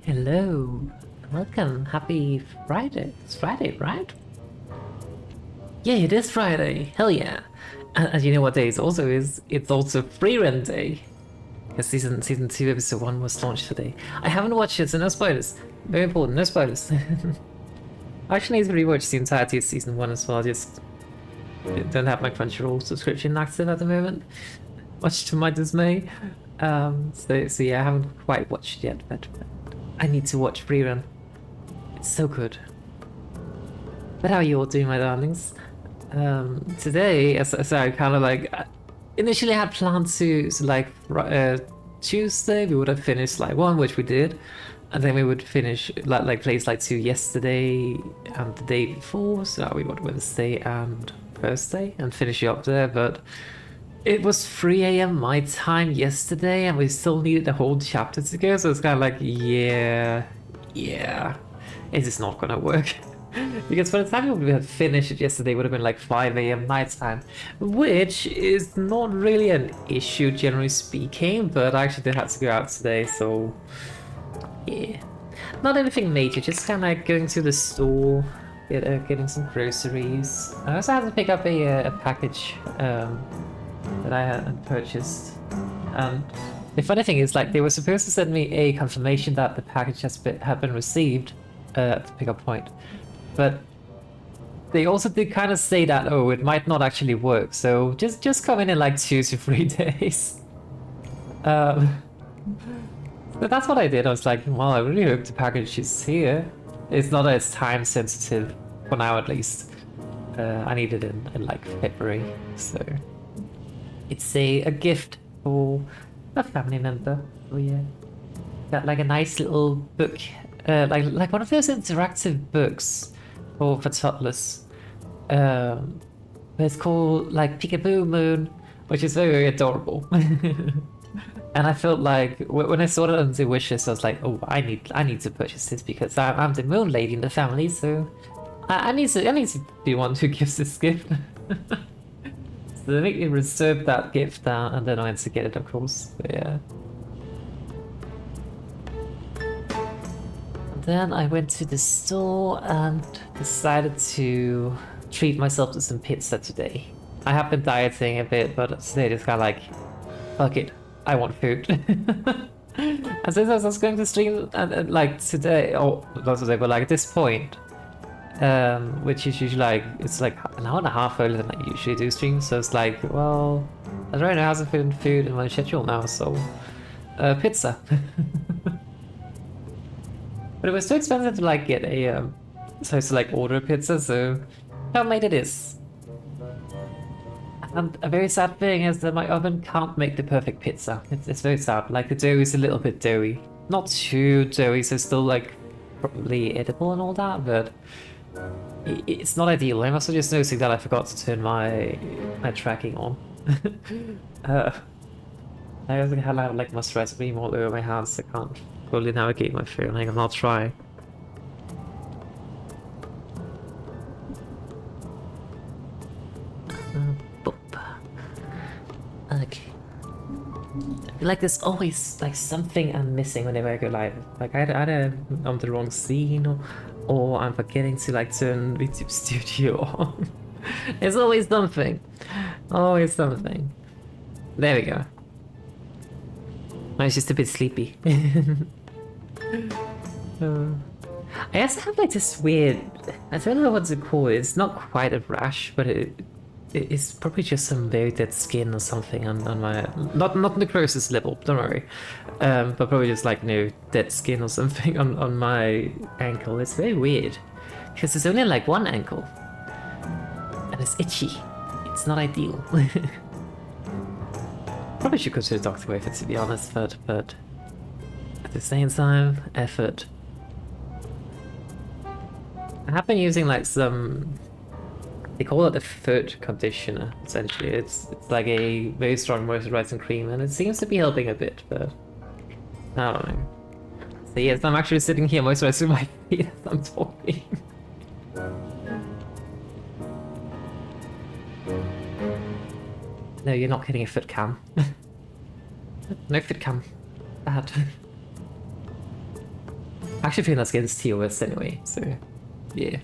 Hello, welcome, happy Friday. It's Friday, right? Yeah, it is Friday, hell yeah. And you know what day it also is? It's also free run day. Because season 2 episode 1 was launched today. I haven't watched it, so no spoilers. Very important, no spoilers. I actually need to rewatch the entirety of season 1 as well, I just don't have my Crunchyroll subscription active at the moment. Much to my dismay. So yeah, I haven't quite watched it yet, but I need to watch rerun. It's so good. But how are you all doing, my darlings? Today, so I kind of like initially had planned to like Tuesday we would have finished like 1, which we did, and then we would finish like place like 2 yesterday and the day before. So we would Wednesday and Thursday and finish it up there, but. It was 3 a.m. my time yesterday, and we still needed a whole chapter to go, so it's kind of like, yeah, it is not gonna work. Because by the time we had finished it yesterday, it would have been like 5 a.m. night time, which is not really an issue, generally speaking, but I actually did have to go out today, so yeah. Not anything major, just kind of like going to the store, getting some groceries. I also had to pick up a package, that I had purchased. And the funny thing is, like, they were supposed to send me a confirmation that the package had been received at the pickup point, but they also did kind of say that, oh, it might not actually work, so just come in like 2 to 3 days. So that's what I did. I was like, well, I really hope the package is here. It's not that it's time sensitive, for now at least. I need it in like February, so... It's a gift for a family member. Oh yeah, got like a nice little book, like one of those interactive books for toddlers. It's called like Peekaboo Moon, which is very, very adorable. And I felt like when I saw it on the wish list, I was like, oh, I need to purchase this because I'm the moon lady in the family, so I need to be one who gives this gift. So they make me reserve that gift down, and then I went to get it, of course. But yeah. And then I went to the store and decided to treat myself to some pizza today. I have been dieting a bit, but today I just kind of like, fuck it, I want food. And since I was going to stream, and like today, or not today, but like at this point, which is usually like, it's like an hour and a half earlier than I usually do streams, so it's like, well, I don't know, hasn't been food in my schedule now, so pizza. But it was too expensive to like get a to like order a pizza, so homemade it is. And a very sad thing is that my oven can't make the perfect pizza. It's very sad. Like the dough is a little bit doughy, not too doughy, so still like probably edible and all that, but it's not ideal. I'm also just noticing that I forgot to turn my tracking on. I also have like moisturizer cream all over my hands, so I can't fully navigate my phone. Hang on, I'll try. Okay. I feel like there's always like something I'm missing whenever I go live. Like either I'm on the wrong scene, or I'm forgetting to like turn YouTube Studio on. There's always something. Always something. There we go. I was just a bit sleepy. I also have like this weird, I don't know what to call it. It's not quite a rash, but it's probably just some very dead skin or something on my, not necrosis level, don't worry, but probably just like, you know, dead skin or something on my ankle. It's very weird because there's only like one ankle and it's itchy. It's not ideal. Probably should go to the doctor with it, to be honest, but at the same time, effort. I have been using like some, they call it a foot conditioner, essentially. It's like a very strong moisturizing cream, and it seems to be helping a bit, but I don't know. So yes, I'm actually sitting here moisturizing my feet as I'm talking. No, you're not getting a foot cam. No foot cam. Bad. I actually think that's against TOS anyway, so yeah.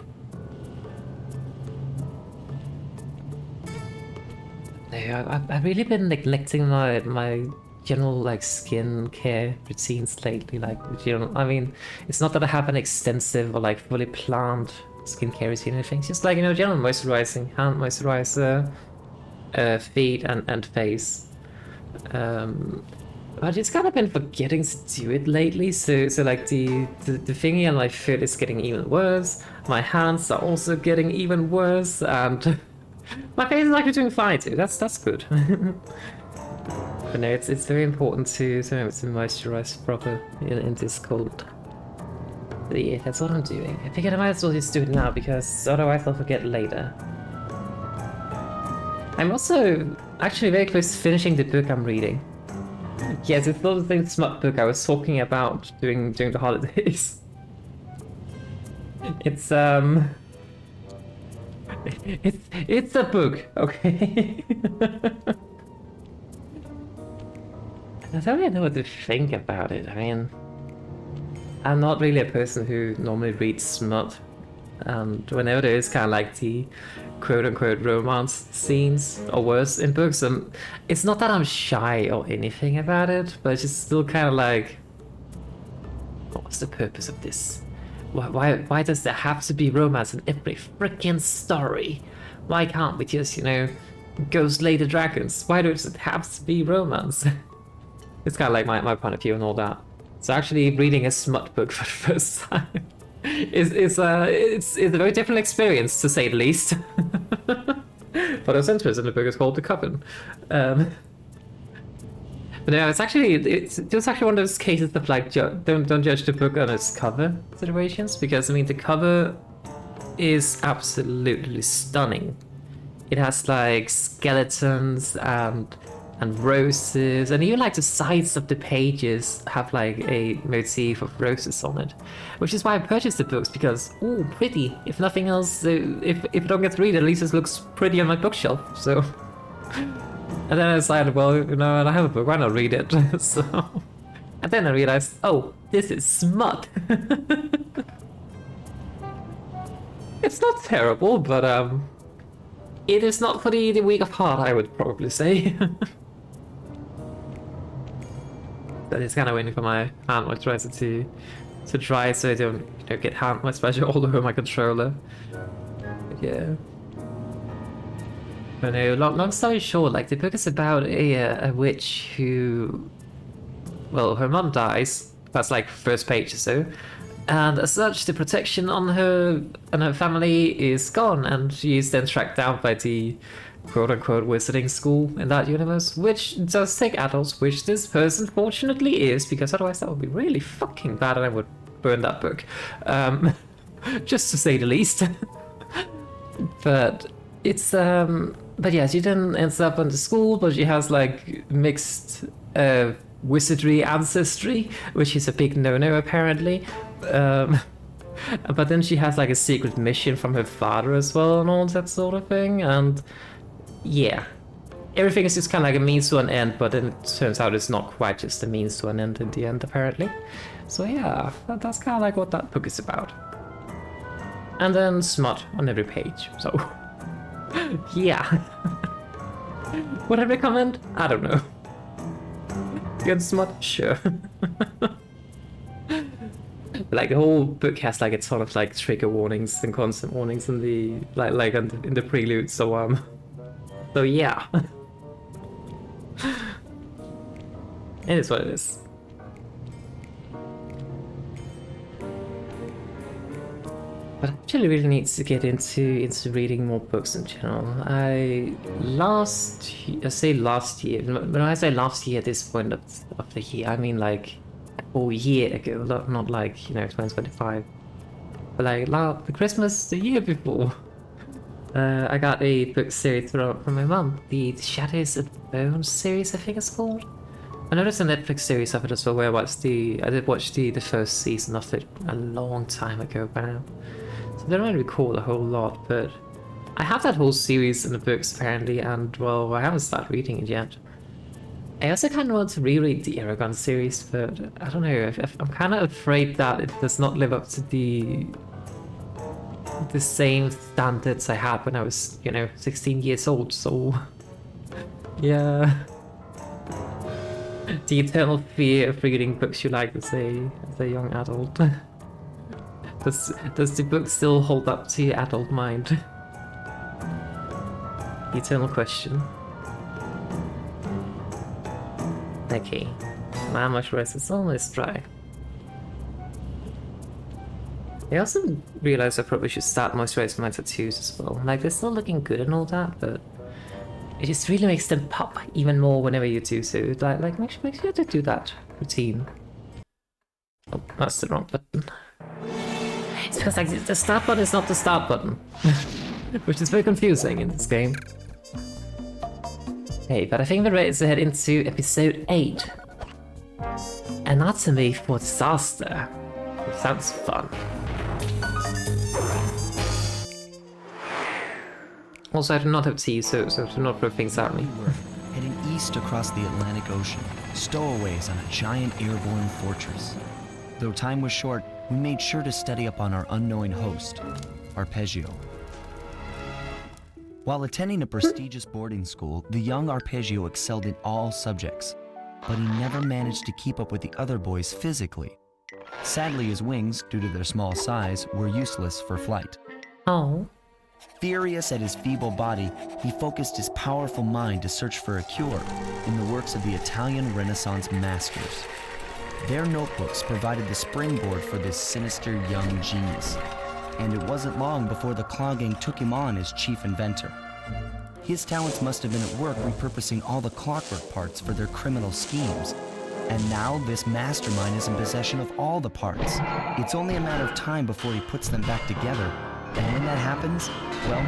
No, I've really been neglecting my general like skin care routines lately. Like, I mean, it's not that I have an extensive or like fully planned skincare routine or anything. It's just like, general moisturizing, hand moisturizer, feet and face. But it's kind of been forgetting to do it lately. So like the thingy on my foot is getting even worse. My hands are also getting even worse, and my face is actually doing fine too. That's good. But no, it's very important to moisturize proper in this cold. But yeah, that's what I'm doing. I figured I might as well just do it now because otherwise I'll forget later. I'm also actually very close to finishing the book I'm reading. Yes, it's not the same smut book I was talking about during the holidays. It's it's a book, okay? I don't really know what to think about it. I mean, I'm not really a person who normally reads smut, and whenever there is kind of like the quote-unquote romance scenes or worse in books, it's not that I'm shy or anything about it, but it's just still kind of like, what's the purpose of this? Why does there have to be romance in every freaking story? Why can't we just, go slay the dragons? Why does it have to be romance? It's kind of like my point of view and all that. So actually reading a smut book for the first time it's a very different experience, to say the least. For those interested, the book is called The Coven. But no, it's just actually one of those cases of like, don't judge the book on its cover situations, because I mean the cover is absolutely stunning. It has like skeletons and roses, and even like the sides of the pages have like a motif of roses on it, which is why I purchased the books, because ooh, pretty. If nothing else, if I don't get to read it, at least it looks pretty on my bookshelf. So, and then I decided, well, I have a book, why not read it? So, and then I realized, oh, this is smut. It's not terrible, but it is not for the weak of heart, I would probably say. That is kind of waiting for my hand moisturizer to dry, so I don't get hand moisturizer all over my controller. But yeah. But no, long story short, like the book is about a witch who, well, her mom dies. That's like first page or so, and as such, the protection on her and her family is gone, and she is then tracked down by the quote-unquote wizarding school in that universe, which does take adults, which this person fortunately is, because otherwise that would be really fucking bad and I would burn that book. Just to say the least. But it's but yeah, she then ends up in the school, but she has like mixed wizardry ancestry, which is a big no-no apparently. But then she has like a secret mission from her father as well and all that sort of thing, and yeah, everything is just kind of like a means to an end, but then it turns out it's not quite just a means to an end in the end, apparently. So yeah, that's kind of like what that book is about. And then smut on every page, so yeah. Would I recommend? I don't know. Good smut? Sure. But like the whole book has like a ton of like trigger warnings and constant warnings in the in the prelude, so yeah. It is what it is. But I actually really need to get into reading more books in general. I say last year. When I say last year, at this point of the year, I mean like a whole year ago, not like 2025, but like the Christmas the year before. I got a book series from my mum, the Shadows and Bones series, I think it's called. I noticed a Netflix series of it as well, where I did watch the first season of it a long time ago by now. So I don't really recall a whole lot, but I have that whole series in the books apparently, and well, I haven't started reading it yet. I also kind of want to reread the Aragon series, but I don't know. I'm kind of afraid that it does not live up to the same standards I had when I was, 16 years old. So, yeah. The eternal fear of reading books you like as a young adult. Does the book still hold up to your adult mind? The eternal question. Okay, my moisturizer is almost dry. I also realized I probably should start moisturizing my tattoos as well. Like, they're still looking good and all that, but it just really makes them pop even more whenever you do so. Like make sure to do that routine. Oh, that's the wrong button. It's because like the start button is not the start button, which is very confusing in this game. Hey, but I think we're ready to head into episode 8. Anatomy for Disaster. Which sounds fun. Also, I do not have tea, so do not throw things at me. We were heading east across the Atlantic Ocean, stowaways on a giant airborne fortress. Though time was short, we made sure to study up on our unknowing host, Arpeggio. While attending a prestigious boarding school, the young Arpeggio excelled in all subjects, but he never managed to keep up with the other boys physically. Sadly, his wings, due to their small size, were useless for flight. Oh. Furious at his feeble body, he focused his powerful mind to search for a cure in the works of the Italian Renaissance masters. Their notebooks provided the springboard for this sinister young genius, and it wasn't long before the Claw Gang took him on as chief inventor. His talents must have been at work repurposing all the clockwork parts for their criminal schemes. And now this mastermind is in possession of all the parts. It's only a matter of time before he puts them back together. And when that happens, well,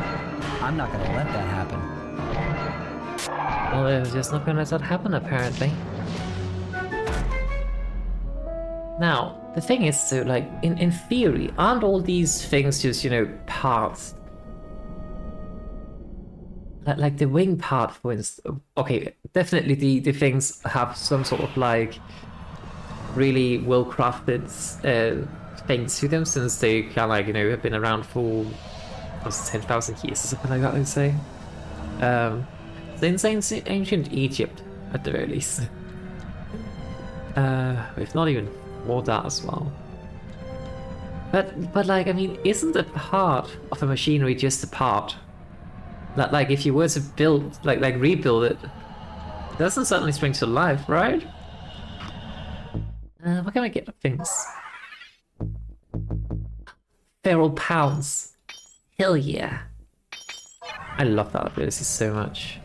I'm not gonna let that happen. Well, they're just not gonna let that happen, apparently. Now, the thing is, so, like, in theory, aren't all these things just, parts? Like the wing part, for instance. Okay, definitely the things have some sort of, like, really well-crafted things to them, since they kind of, like, have been around for 10,000 years or something like that, I'd say. Since ancient Egypt, at the very least. If not even more that as well. But like, I mean, isn't a part of a machinery just a part? Like if you were to build, like rebuild it, doesn't suddenly spring to life, right? What can I get of things? Feral pounds. Hell yeah. I love that ability so much.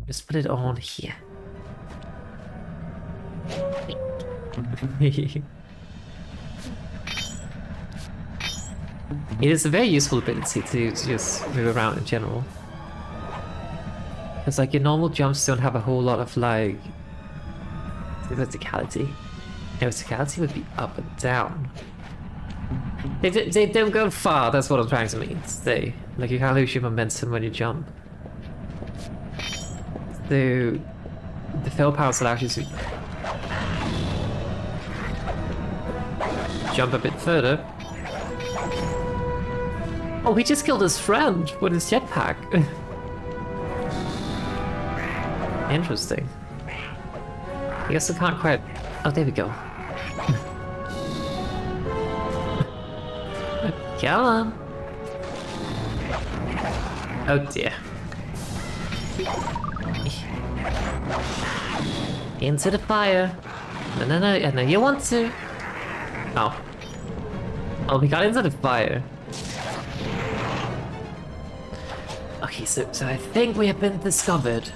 Just put it on here. It is a very useful ability to just move around in general. Because like your normal jumps don't have a whole lot of like verticality. No, verticality would be up and down. They don't go far, that's what I'm trying to mean. Like you can't lose your momentum when you jump. So the fail powers allows you to jump a bit further. Oh, he just killed his friend with his jetpack. Interesting. I guess I can't quite... Oh, there we go. Come on. Oh dear. Into the fire. No, you want to. Oh. Oh, we got into the fire. Okay, so I think we have been discovered.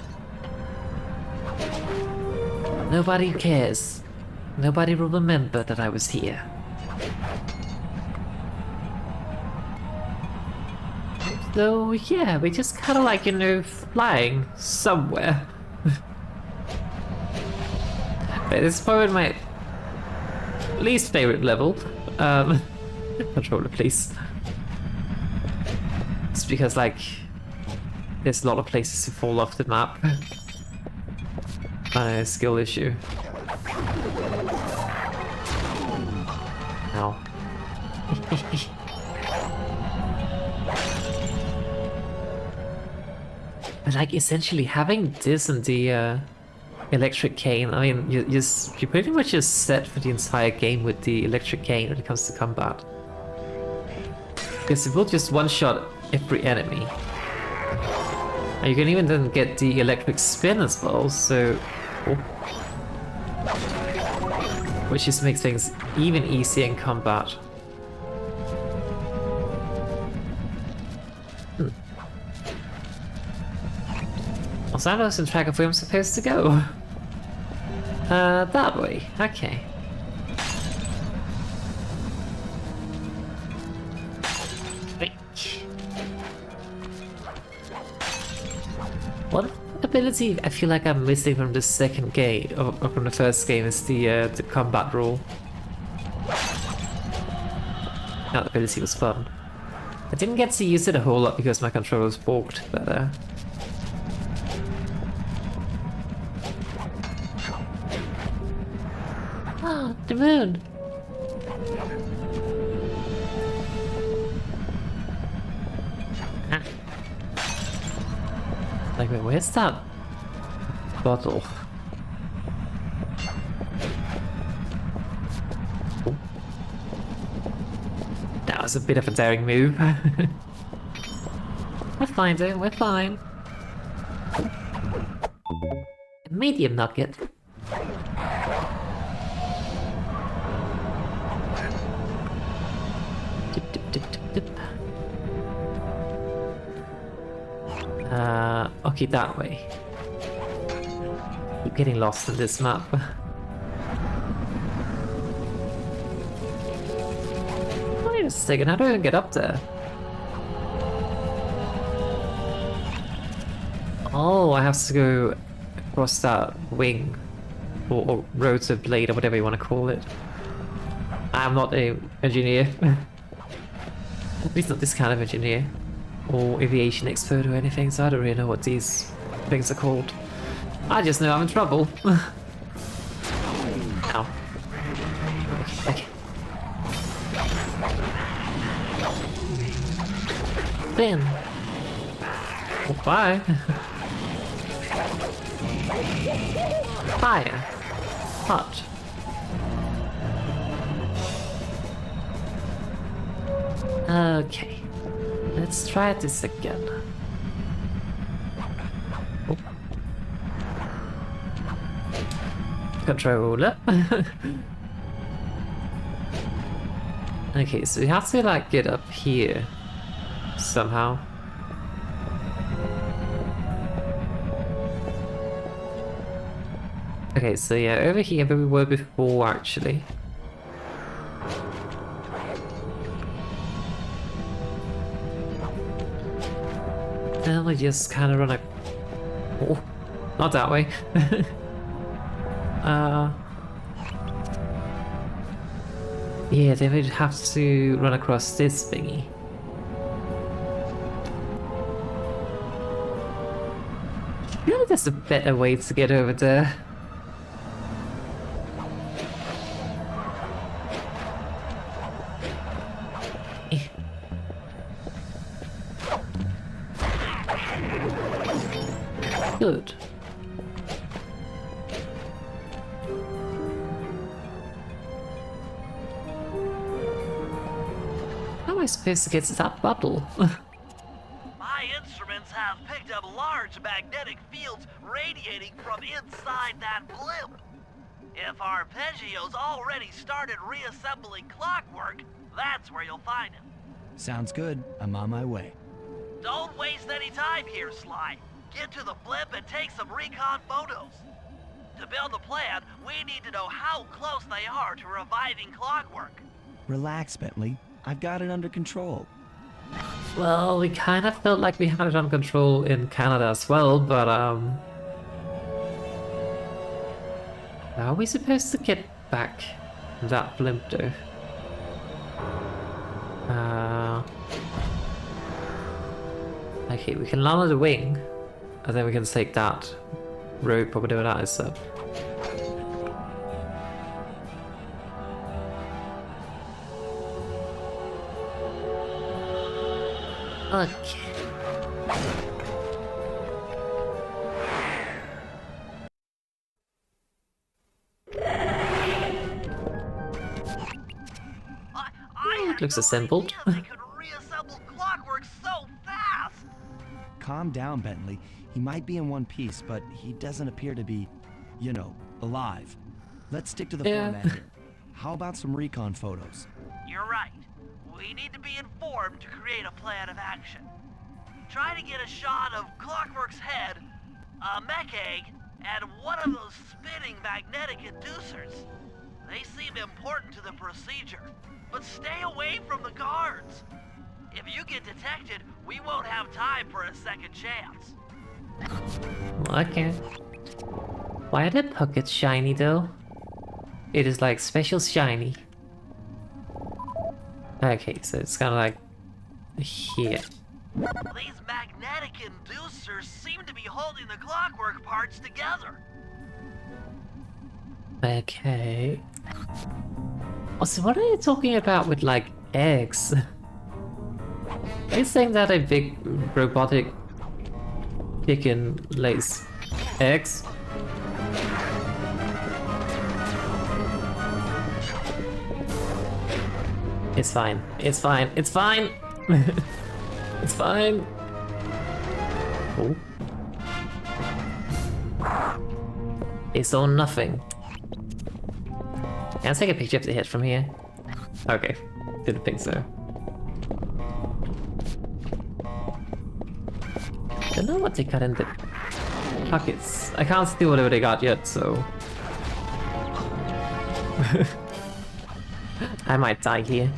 Nobody cares. Nobody will remember that I was here. So yeah, we just kind of like, flying somewhere. But this is probably my least favorite level. Controller, please. It's because, like, there's a lot of places to fall off the map. Skill issue. Ow. But like essentially having this and the electric cane, I mean, you pretty much just set for the entire game with the electric cane when it comes to combat. Because it will just one-shot every enemy. And you can even then get the electric spin as well, so... Oh. Which just makes things even easier in combat. Also, I lost track of where I'm supposed to go. That way. Okay. What ability I feel like I'm missing from the second game, or from the first game, is the combat rule. That ability was fun. I didn't get to use it a whole lot because my controller was balked, but Ah, the moon! Ah. Like, wait, where's that bottle? Oh. That was a bit of a daring move. We're fine, dude, we're fine. Medium nugget. Okay, that way. Keep getting lost in this map. Wait a second, how do I even get up there? Oh, I have to go across that wing. Or rotor blade, or whatever you want to call it. I'm not an engineer. At least not this kind of engineer. Or aviation expert or anything, so I don't really know what these things are called. I just know I'm in trouble. Ow. Okay. Then. Oh, bye. Fire. Hot. Okay. Let's try this again. Oh. Controller. Okay, so we have to like get up here somehow. Okay, so yeah, over here where we were before actually. Then we just kind of run a... Oh, not that way. Yeah, then we'd have to run across this thingy. Really, there's a better way to get over there. Good. How am I supposed to get to that bottle? My instruments have picked up large magnetic fields radiating from inside that blimp. If Arpeggio's already started reassembling Clockwork, that's where you'll find him. Sounds good. I'm on my way. Don't waste any time here, Sly. Get to the blimp and take some recon photos. To build the plan, we need to know how close they are to reviving Clockwork. Relax, Bentley. I've got it under control. Well, we kind of felt like we had it under control in Canada as well, but how are we supposed to get back that blimp though? Okay, we can land on the wing, and then we can take that rope or whatever that is up. Okay. I It looks had no assembled. idea they could reassemble Clockwork so fast. Calm down, Bentley. He might be in one piece, but he doesn't appear to be, you know, alive. Let's stick to the Yeah. format here. How about some recon photos? You're right. We need to be informed to create a plan of action. Try to get a shot of Clockwork's head, a mech egg, and one of those spinning magnetic inducers. They seem important to the procedure, but stay away from the guards. If you get detected, we won't have time for a second chance. Okay. Why are the pockets shiny though? It is like special shiny. Okay, so it's kind of like here. These magnetic inducers seem to be holding the Clockwork parts together. Okay. Also, what are you talking about with like eggs? Are you saying that a big robotic chicken lays eggs? It's fine. It's fine. It's fine. It's fine. Oh. It's all nothing. Can I take a picture of the head from here? Okay. Didn't think so. Don't know what they got in the pockets. I can't see whatever they got yet, so... I might die here.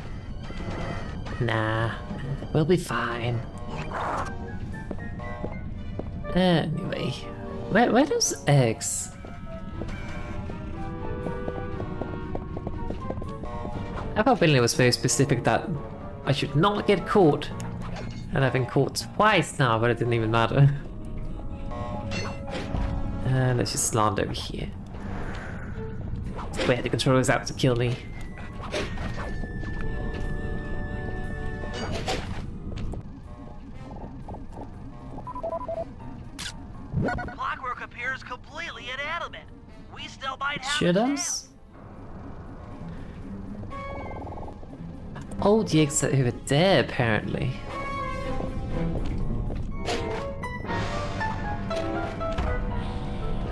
Nah, we'll be fine. Anyway, where are those eggs? I thought Billy was very specific that I should not get caught. And I've been caught twice now, but it didn't even matter. Let's just land over here. Where the controller's out to kill me. Clockwork appears completely inanimate. We still might have Sure a does. chance. Oh, the eggs are over there, apparently.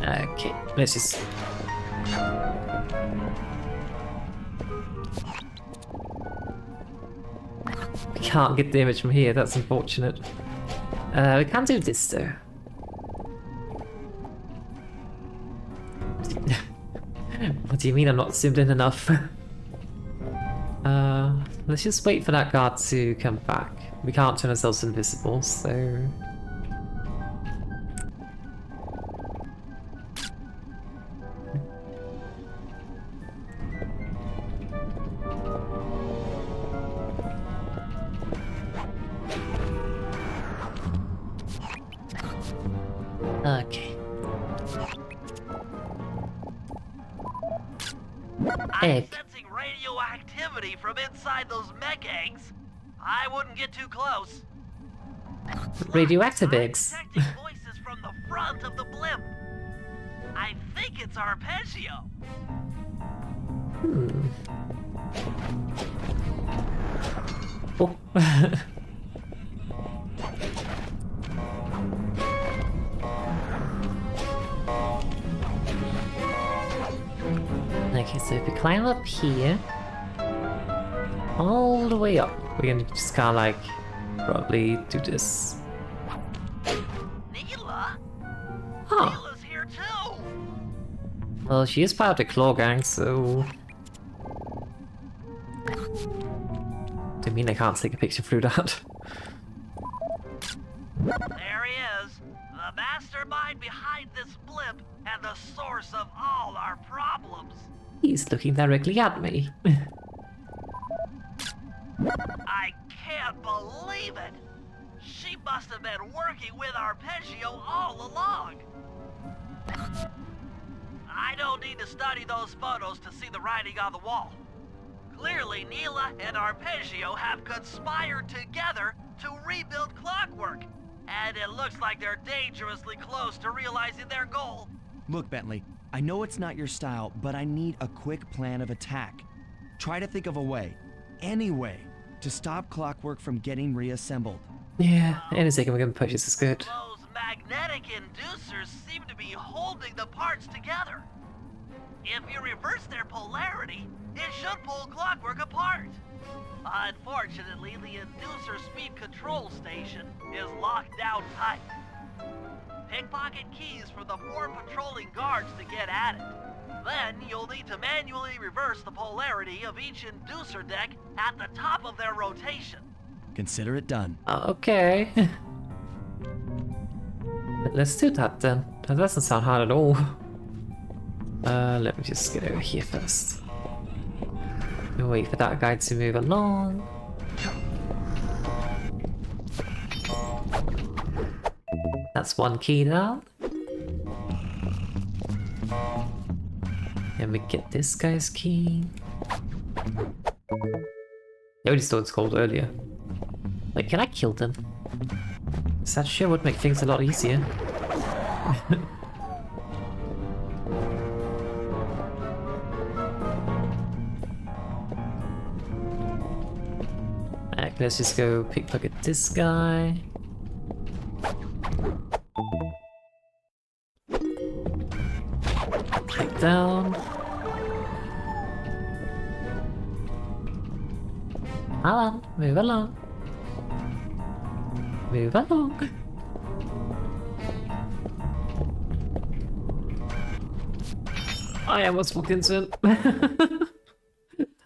Okay, let's just... We can't get the image from here, that's unfortunate. We can't do this though. What do you mean I'm not zoomed in enough? Let's just wait for that guard to come back. We can't turn ourselves invisible, so... Okay. I'm Egg. sensing radioactivity from inside those mech eggs. I wouldn't get too close. Radioactive I'm eggs. detecting voices from the front of the blimp. I think it's Arpeggio. Oh. Okay, so if we climb up here, all the way up, we can just kind of like probably do this. Neela? Huh. Neela's here too. Well, she is part of the Claw Gang, so... I mean I can't take a picture through that. There he is, the mastermind behind this blimp and the source of all our problems. He's looking directly at me. I can't believe it. She must have been working with Arpeggio all along. I don't need to study those photos to see the writing on the wall. Clearly, Neela and Arpeggio have conspired together to rebuild Clockwork. And it looks like they're dangerously close to realizing their goal. Look, Bentley, I know it's not your style, but I need a quick plan of attack. Try to think of a way, any way, to stop Clockwork from getting reassembled. Yeah, anything we can purchase is good. Those magnetic inducers seem to be holding the parts together. If you reverse their polarity, it should pull Clockwork apart. Unfortunately, the inducer speed control station is locked down tight. Pickpocket keys for the 4 patrolling guards to get at it. Then you'll need to manually reverse the polarity of each inducer deck at the top of their rotation. Consider it done. Okay. Let's do that then. That doesn't sound hard at all. Let me just get over here first. And wait for that guy to move along. That's one key down. And we get this guy's key. I already saw it's called earlier. Wait, can I kill them? That sure would make things a lot easier. Alright, let's just go pickpocket this guy. Take down. Hold on, move along. Move along. I almost walked into it.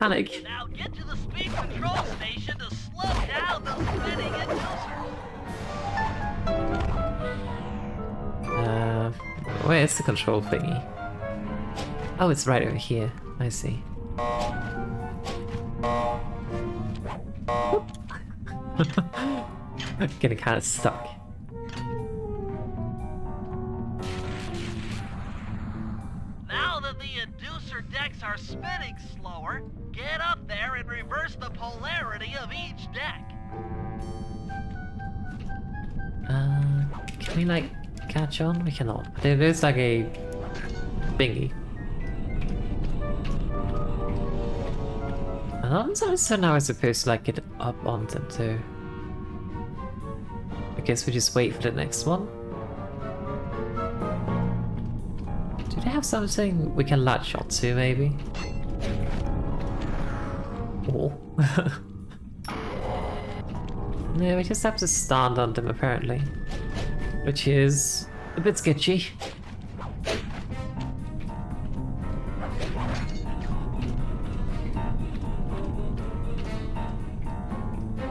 Panic. Now get to the speed control station to slow down the spinning inducer. Where's the control thingy? Oh, it's right over here. I see. Getting kind of stuck. Now that the inducer decks are spinning slower, get up there and reverse the polarity of each deck. Can we like catch on? We cannot. There's like a thingy. And I'm so now I'm supposed to like get up on them too. I guess we just wait for the next one. Do they have something we can latch on to maybe? Oh. No, we just have to stand on them apparently. Which is a bit sketchy.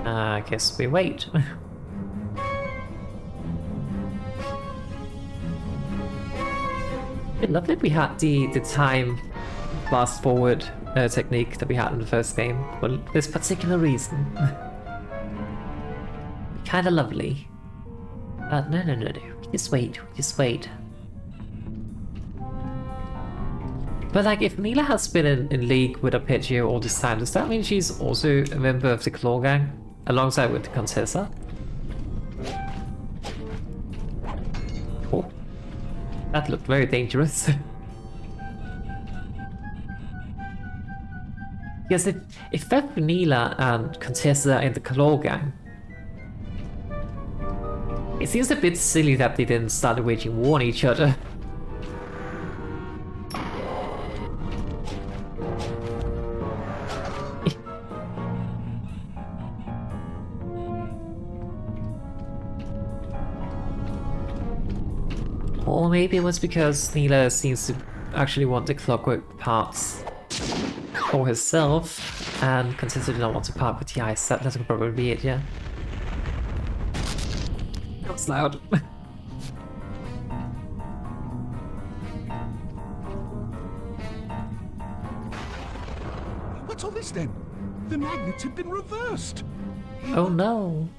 I guess we wait. It'd be lovely if we had the time fast forward technique that we had in the first game for this particular reason. Kinda lovely. No. Just wait. But like, if Neela has been in league with Arpeggio all this time, does that mean she's also a member of the Claw Gang? Alongside with the Contessa? Oh. That looked very dangerous. Because if both Neela and Contessa are in the Claw Gang, it seems a bit silly that they didn't start waging war on each other. Or maybe it was because Neela seems to actually want the Clockwork parts for herself, and Contessa did not want to part with the ice. That could probably be it, yeah. That's loud. What's all this then? The magnets have been reversed. Oh no.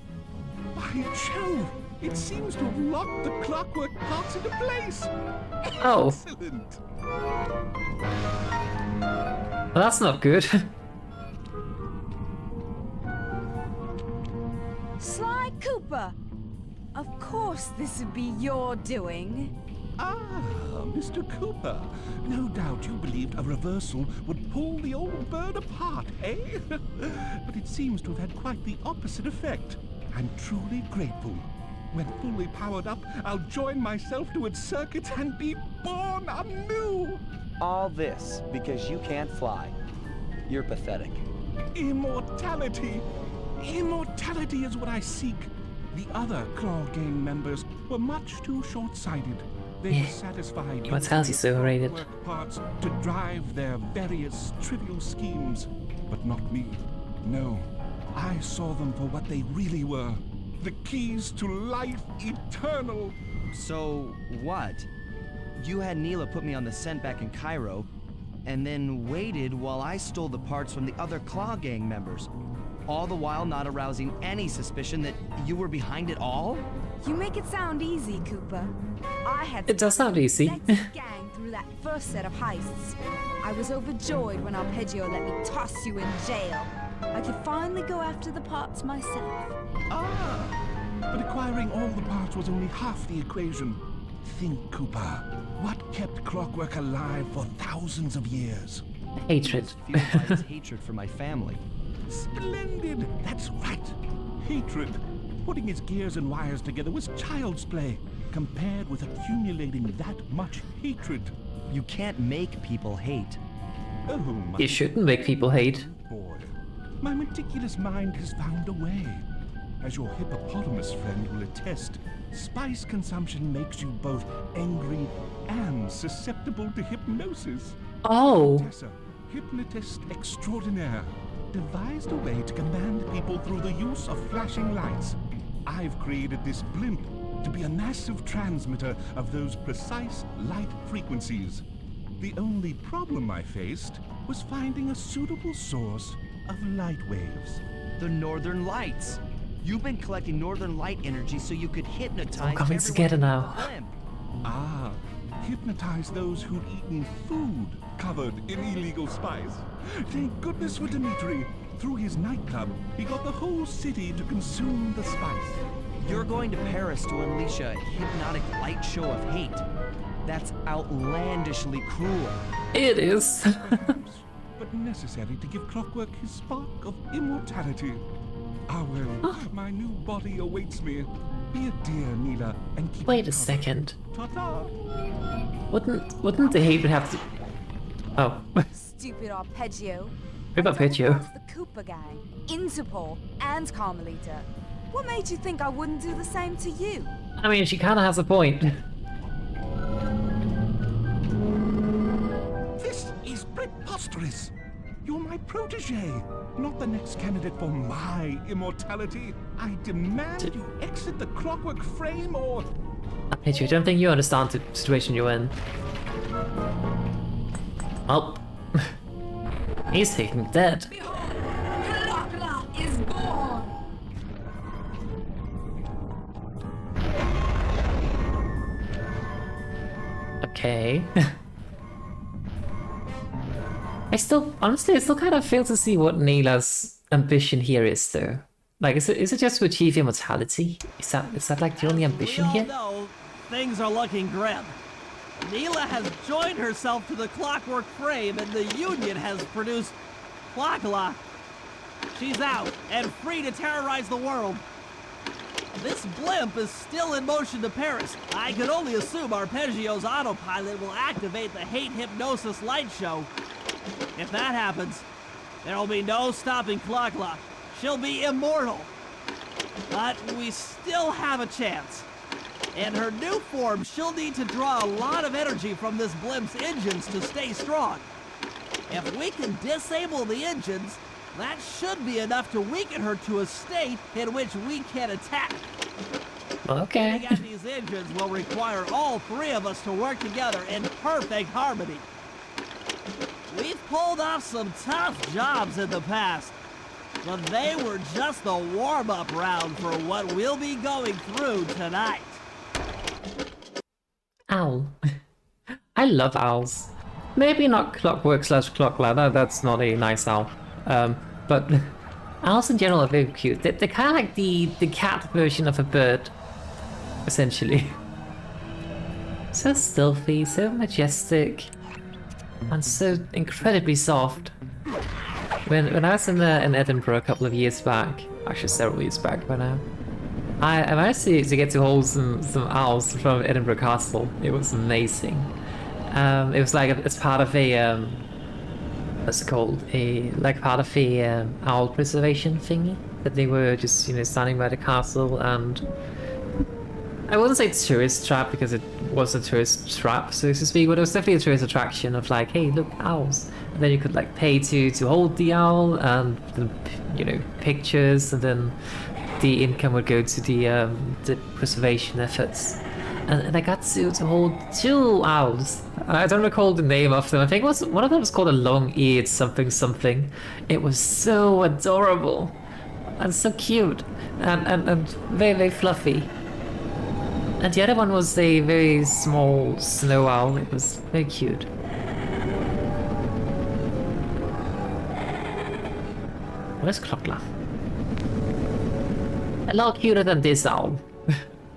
By Jove! It seems to have locked the clockwork parts into place! Oh. Excellent! Well, that's not good. Sly Cooper! Of course this would be your doing. Ah, Mr. Cooper. No doubt you believed a reversal would pull the old bird apart, eh? But it seems to have had quite the opposite effect. I'm truly grateful. When fully powered up, I'll join myself to its circuits and be born anew! All this because you can't fly. You're pathetic. Immortality! Immortality is what I seek. The other Claw Gang members were much too short-sighted. They were satisfied Immortality's overrated. work parts to drive their various trivial schemes. But not me. No, I saw them for what they really were. The keys to life eternal. So, what? You had Neela put me on the scent back in Cairo, and then waited while I stole the parts from the other Claw Gang members, all the while not arousing any suspicion that you were behind it all? You make it sound easy, Cooper. I had It does sound easy. Dex's gang through that first set of heists. I was overjoyed when Arpeggio let me toss you in jail. I could finally go after the parts myself. Ah, but acquiring all the parts was only half the equation. Think, Cooper. What kept Clockwork alive for thousands of years? Hatred. Fueled by his hatred for my family. Splendid! That's right. Hatred. Putting his gears and wires together was child's play, compared with accumulating that much hatred. You can't make people hate. Oh, my You shouldn't make people hate. boy. My meticulous mind has found a way. As your hippopotamus friend will attest, spice consumption makes you both angry and susceptible to hypnosis. Oh. Tessa, hypnotist extraordinaire, devised a way to command people through the use of flashing lights. I've created this blimp to be a massive transmitter of those precise light frequencies. The only problem I faced was finding a suitable source of light waves. The Northern Lights. You've been collecting Northern Light energy so you could hypnotize all coming everyone together in the now. blimp. Ah, hypnotize those who'd eaten food covered in illegal spice. Thank goodness for Dimitri. Through his nightclub, he got the whole city to consume the spice. You're going to Paris to unleash a hypnotic light show of hate. That's outlandishly cruel. It is. Perhaps, but necessary to give Clockwork his spark of immortality. Ah well, my new body awaits me. Be a dear, Neela, and keep Wait it a covered. second. Ta-ta! Wouldn't the hatred have to... Oh. Stupid Arpeggio. What about Arpeggio? That's the Cooper gang, Interpol, and Carmelita. What made you think I wouldn't do the same to you? I mean, she kind of has a point. This is preposterous! You're my protege, not the next candidate for my immortality. I demand you exit the Clockwork frame or... Arpeggio, I don't think you understand the situation you're in. Well, he's taken dead. Behold, Clockla is born! Okay. Honestly, I still kind of fail to see what Neela's ambition here is, though. Like, is it just to achieve immortality? Is that like the only ambition We all here? know things are looking grim. Neela has joined herself to the Clockwork frame, and the Union has produced Clockla. She's out and free to terrorize the world. This blimp is still in motion to Paris. I can only assume Arpeggio's autopilot will activate the hate hypnosis light show. If that happens, there'll be no stopping Clockla. She'll be immortal. But we still have a chance. In her new form, she'll need to draw a lot of energy from this blimp's engines to stay strong. If we can disable the engines, that should be enough to weaken her to a state in which we can attack. Okay. Getting at these engines will require all three of us to work together in perfect harmony. We've pulled off some tough jobs in the past, But they were just a warm-up round for what we'll be going through tonight. Owl. I love owls. Maybe not Clockwork / Clockla, that's not a nice owl. But owls in general are very cute. They're kind of like the cat version of a bird, essentially. So stealthy, so majestic, and so incredibly soft. When I was in Edinburgh a couple of years back, actually several years back by now, I managed to get to hold some owls from Edinburgh Castle. It was amazing. It was like it's part of a what's it called? Part of a owl preservation thingy that they were just standing by the castle, and I wouldn't say tourist trap because it wasn't a tourist trap, so to speak, but it was definitely a tourist attraction of like, hey, look, owls. And then you could like pay to hold the owl, and then, pictures, and then the income would go to the preservation efforts. And I got to hold 2 owls. I don't recall the name of them. I think one of them was called a long-eared something. It was so adorable and so cute and very, very fluffy. And the other one was a very small snow owl. It was very cute. Where's Clockla? A lot cuter than this owl.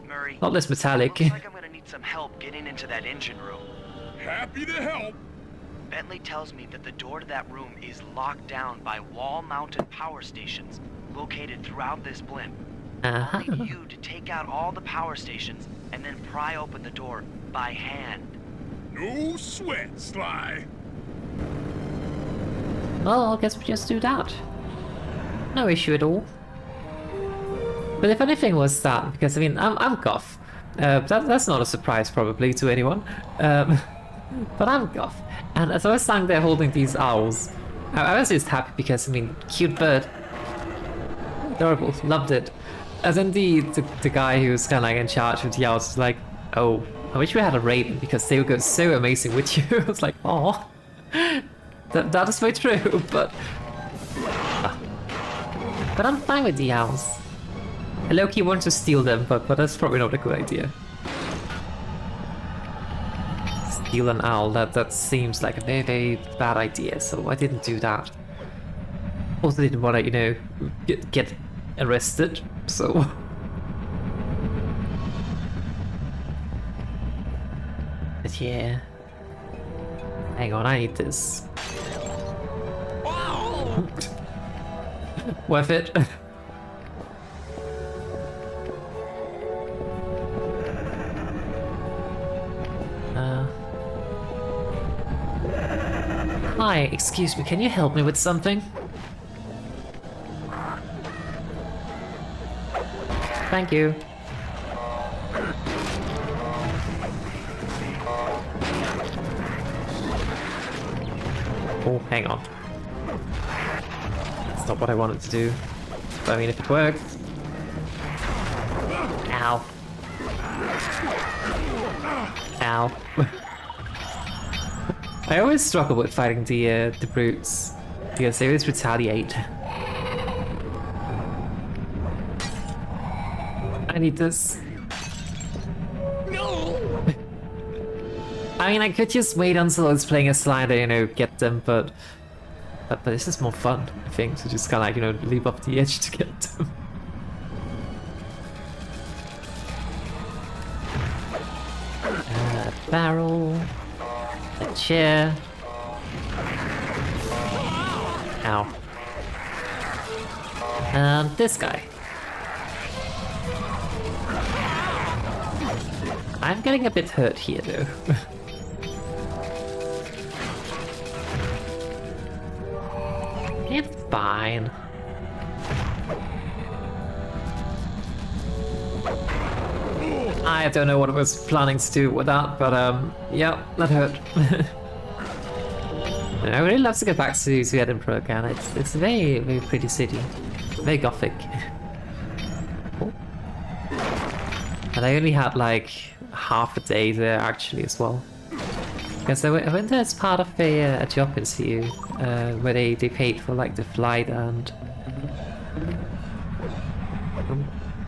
Murray, Not less metallic. looks like I'm gonna need some help getting into that engine room. Happy to help. Bentley tells me that the door to that room is locked down by wall-mounted power stations located throughout this blimp. I'll need you to take out all the power stations and then pry open the door by hand. No sweat, Sly. Well, I guess we just do that. No issue at all. But the funny thing was that, because I mean, I'm goth. That's not a surprise probably to anyone. But I'm goth. And as I was standing there holding these owls, I was just happy because, I mean, cute bird. Adorable, loved it. And then the guy who was kind of like in charge of the owls was like, oh, I wish we had a raven because they would go so amazing with you. I was like, oh, that is very true, but I'm fine with the owls. I low-key want to steal them, but that's probably not a good idea. Steal an owl, that seems like a very, very bad idea, so I didn't do that. Also didn't want to, get arrested, so... But yeah... Hang on, I need this. Worth it. Hi, excuse me, can you help me with something? Thank you. Oh, hang on. That's not what I wanted to do. But I mean, if it works. Ow. Ow. I always struggle with fighting the brutes because they always retaliate. I need this. No. I mean, I could just wait until I was playing a slider, get them, but this is more fun, I think, to just kind of like, leap up the edge to get them. A barrel, a chair. Ow. And this guy. I'm getting a bit hurt here, though. It's fine. I don't know what I was planning to do with that, but yeah, that hurt. I really love to get back to Edinburgh again. It's a very, very pretty city. Very gothic. Oh. And I only had like half a day there actually as well. Because I went there as part of a job interview where they paid for like the flight and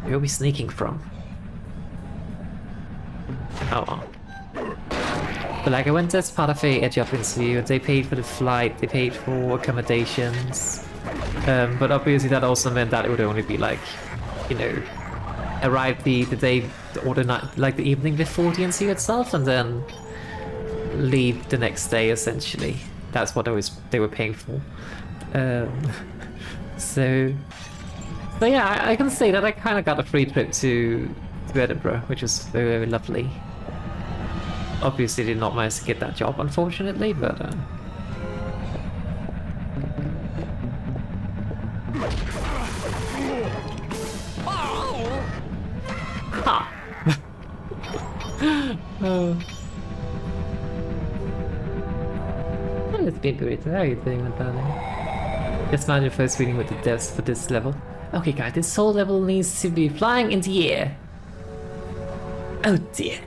Where are we sneaking from? Oh well. But like I went as part of a job interview, they paid for the flight, they paid for accommodations. But obviously that also meant that it would only be like, you know, arrive the day or the night, like the evening before the interview itself, and then leave the next day essentially. That's what they were paying for. So yeah, I can say that I kind of got a free trip to Edinburgh, which was very, very lovely. Obviously did not manage to get that job, unfortunately, but ha! Oh. It's been great. How are you doing, my darling? Just found your first reading with the devs for this level. Okay, guys, this whole level needs to be flying in the air. Oh dear.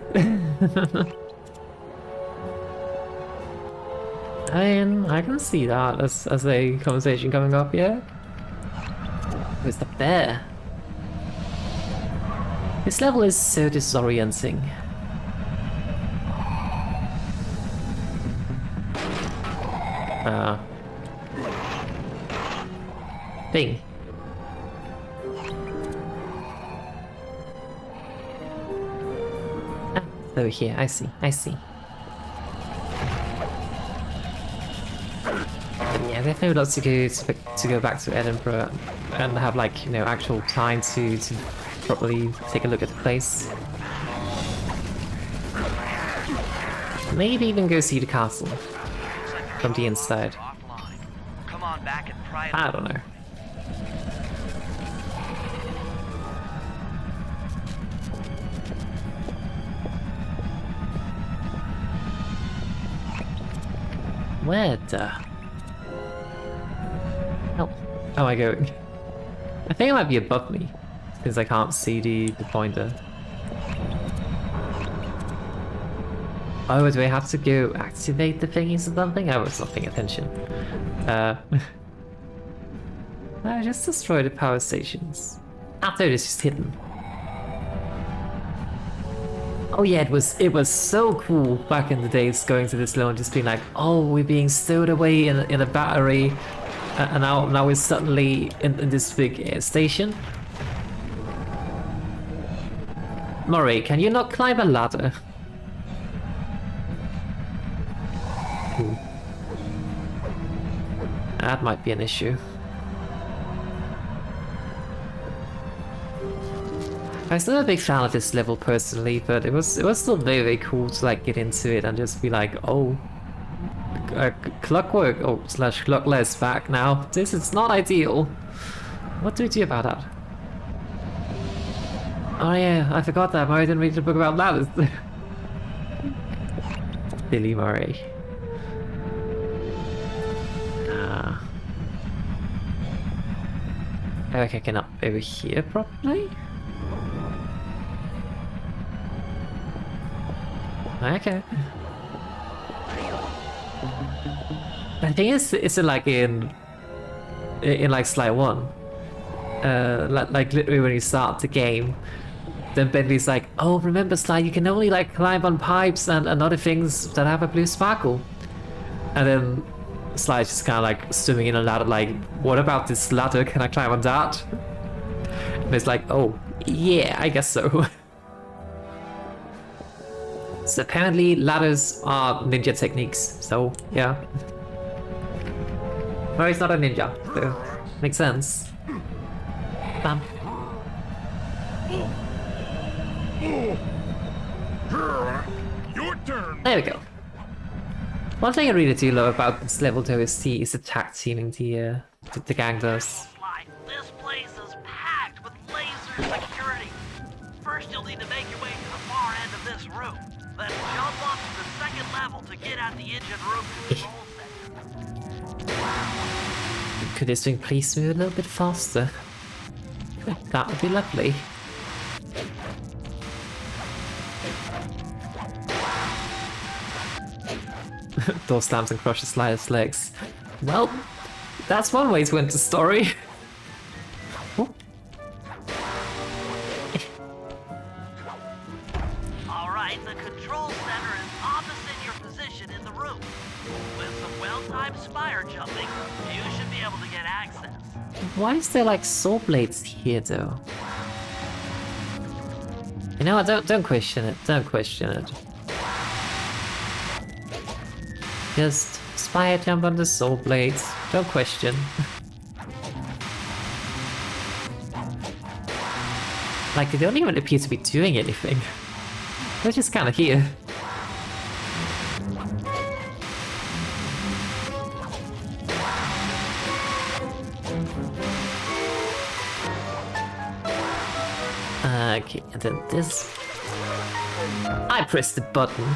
I can see that as a conversation coming up, yeah? Who's up there? This level is so disorienting. Thing. Ah, over here, I see. Yeah, definitely would love to go back to Edinburgh and have like, you know, actual time to properly take a look at the place. Maybe even go see the castle from the inside. Come on back and pry it I don't know. Where the hell am I going? I think it might be above me, because I can't see the pointer. Oh, do I have to go activate the thingies or something? I was not paying attention. I just destroyed the power stations. I thought it's just hidden. Oh yeah, it was so cool back in the days going to this level and just being like, oh, we're being stowed away in a battery, and now we're suddenly in this big station. Murray, can you not climb a ladder? Ooh. That might be an issue. I'm still a big fan of this level personally, but it was still very, very cool to like get into it and just be like, oh, Clockwork slash Clockla is back now. This is not ideal. What do we do about that? Oh yeah, I forgot that. Murray didn't read the book about ladders. Silly Murray. Okay, I can up over here properly. Okay. I think it's like in like slide 1. Like literally when you start the game, then Bentley's like, oh, remember Sly, you can only like climb on pipes and other things that have a blue sparkle. And then Sly's just kind of like swimming in a ladder like, what about this ladder? Can I climb on that? And it's like, oh, yeah, I guess so. So apparently ladders are ninja techniques, so yeah. Well, he's not a ninja, so makes sense. Bam. Your turn. There we go. One thing I really do love about this level though is the tag teaming the gang does. This place is packed with laser security. First, you'll need to make your way to the far end of this room. Then jump up to the second level to get at the engine room control center. Could this thing please move a little bit faster? That would be lovely. Door slams and crushes Slider's legs. Well, that's one way to end the story. real-time spire jumping, you should be able to get access. Why is there like saw blades here though? You know what, don't question it, don't question it. Just spire jump on the saw blades, don't question. Like, they don't even appear to be doing anything. They're just kind of here. Okay, and then this. I pressed the button.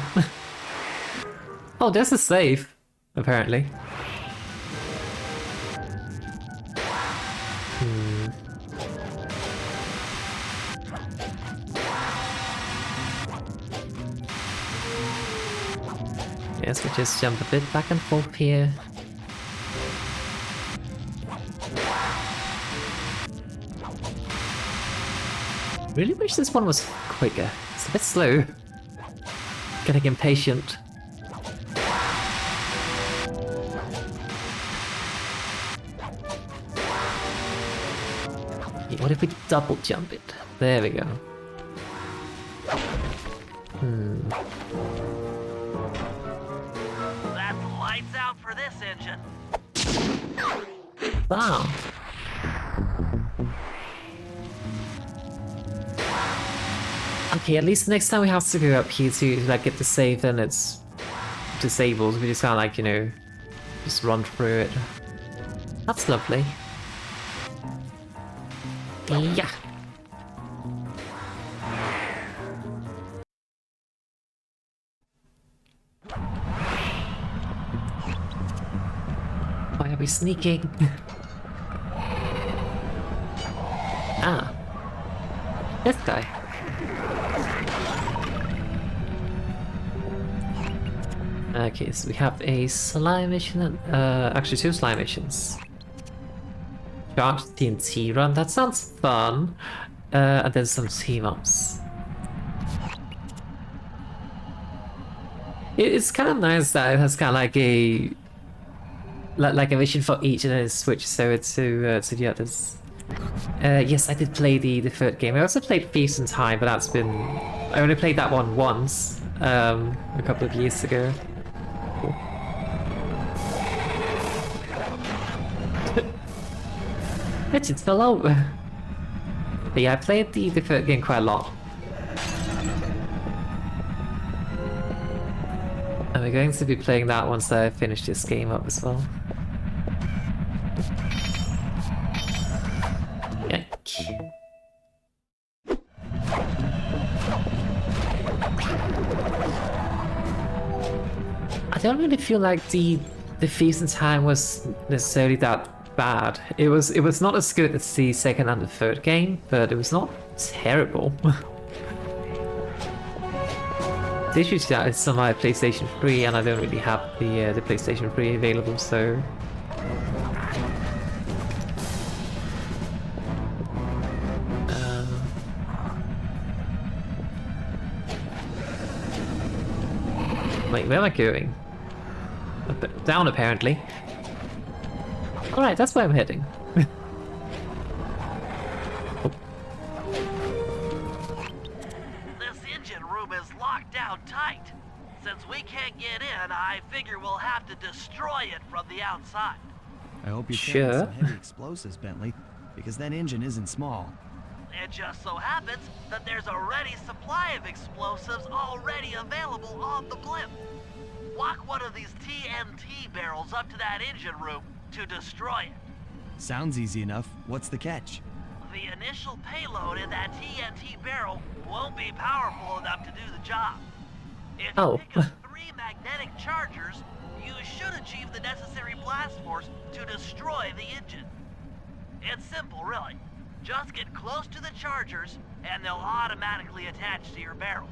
Oh, there's a save, apparently. Yes, we just jump a bit back and forth here. Really wish this one was quicker. It's a bit slow. Getting impatient. What if we double jump it? There we go. That's lights out for this engine. Wow. Okay, at least next time we have to go up here to like get the save, then it's disabled. We just can't like, you know, just run through it. That's lovely. Yeah. Why are we sneaking? Ah. This guy. Okay, so we have a slime mission, actually 2 slime missions. Charge TNT run, that sounds fun. And then some team-ups. It's kind of nice that it has kind of like a mission for each and then it switches so to the others. Yes, I did play the third game. I also played Thieves in Time, but that's been... I only played that one once, a couple of years ago. It just fell over. But yeah, I played the third game quite a lot. And we're going to be playing that once I finish this game up as well. Yike. I don't really feel like the Thieves in Time was necessarily that bad. It was not as good as the second and the third game, but it was not terrible. The issue is that it's on my PlayStation 3 and I don't really have the PlayStation 3 available, so... Wait, where am I going? Down, apparently. Alright, that's where I'm heading. This engine room is locked down tight. Since we can't get in, I figure we'll have to destroy it from the outside. I hope you're Sure. carrying some heavy explosives, Bentley, because that engine isn't small. It just so happens that there's a ready supply of explosives already available on the blimp. Walk one of these TNT barrels up to that engine room to destroy it. Sounds easy enough. What's the catch? The initial payload in that TNT barrel won't be powerful enough to do the job. If Oh. you pick up 3 magnetic chargers, you should achieve the necessary blast force to destroy the engine. It's simple, really. Just get close to the chargers, and they'll automatically attach to your barrel.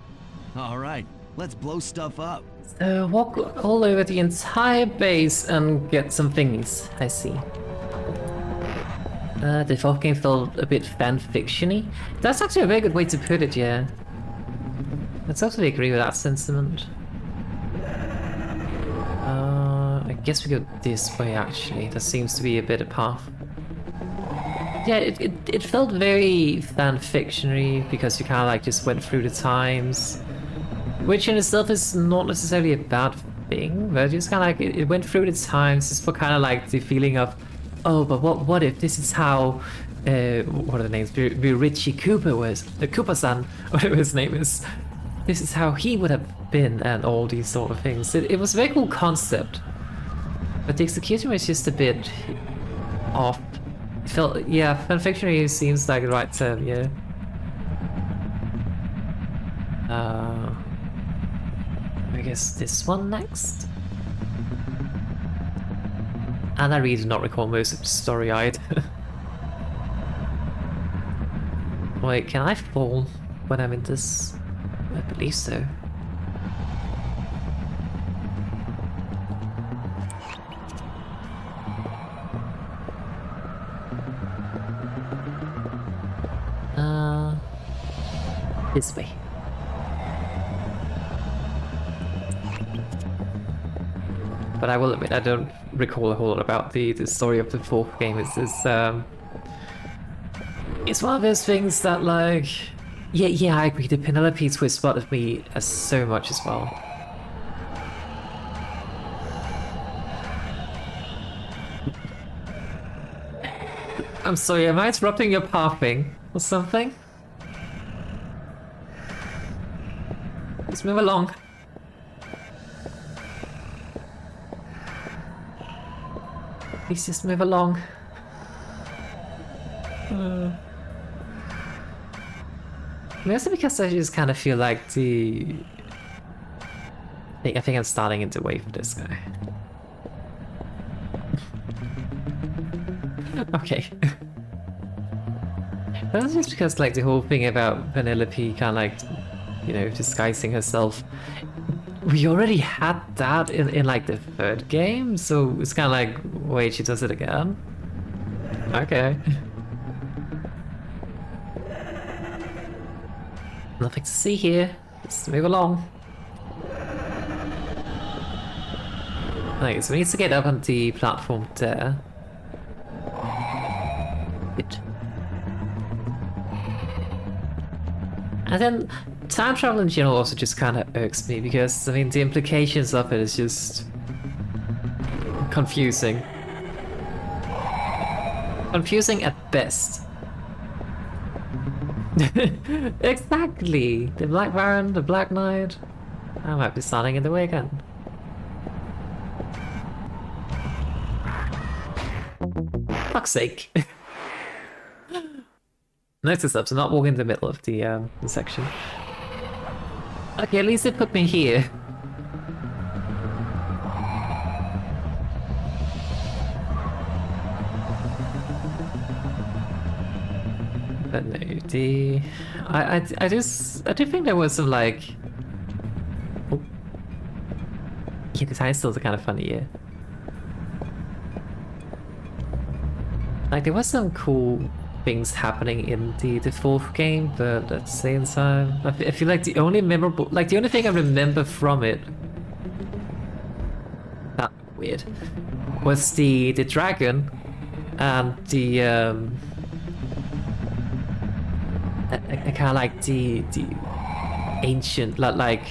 All right, let's blow stuff up. So walk all over the entire base and get some thingies. I see. The fourth game felt a bit fan-fiction-y. That's actually a very good way to put it, yeah. I totally agree with that sentiment. guess we go this way actually. There seems to be a better path. Yeah, it felt very fan-fictionary because you kind of like just went through the times, which in itself is not necessarily a bad thing, but just kind of like it went through the times just for kind of like the feeling of, oh, but what if this is how what are the names? Richie Cooper was, Cooper-san, whatever his name is. This is how he would have been, and all these sort of things. It was a very cool concept, but the execution was just a bit off. It felt, yeah, fanfictionary seems like the right term, yeah. I guess this one next. And I really do not recall most of the story either. Wait, can I fall when I'm in this? I believe so. This way. But I will admit, I don't recall a whole lot about the story of the fourth game. It's one of those things that, like, yeah, I agree. The Penelope twist bothered me so much as well. I'm sorry, am I interrupting your pathing or something? Let's move along. Please just move along. Mostly because I just kind of feel like I think I'm starting into wait for this guy. Okay. That's just because like the whole thing about Penelope kind of like, you know, disguising herself. We already had that in like the third game, so it's kind of like, wait, she does it again? Okay. Nothing to see here. Let's move along. Okay, so we need to get up on the platform there. Good. And then time travel in general also just kind of irks me because, I mean, the implications of it is just confusing. Confusing at best. Exactly! The Black Baron, the Black Knight. I might be starting in the way again. Fuck's sake. Notice up to not walk in the middle of the section. Okay, at least it put me here. But no, I do think there was some like, oh, yeah, the time stills are kind of funny, yeah. Like there was some cool things happening in the fourth game, but at the same time, I feel like the only thing I remember from it, that weird, was the dragon and the I kind of like the ancient like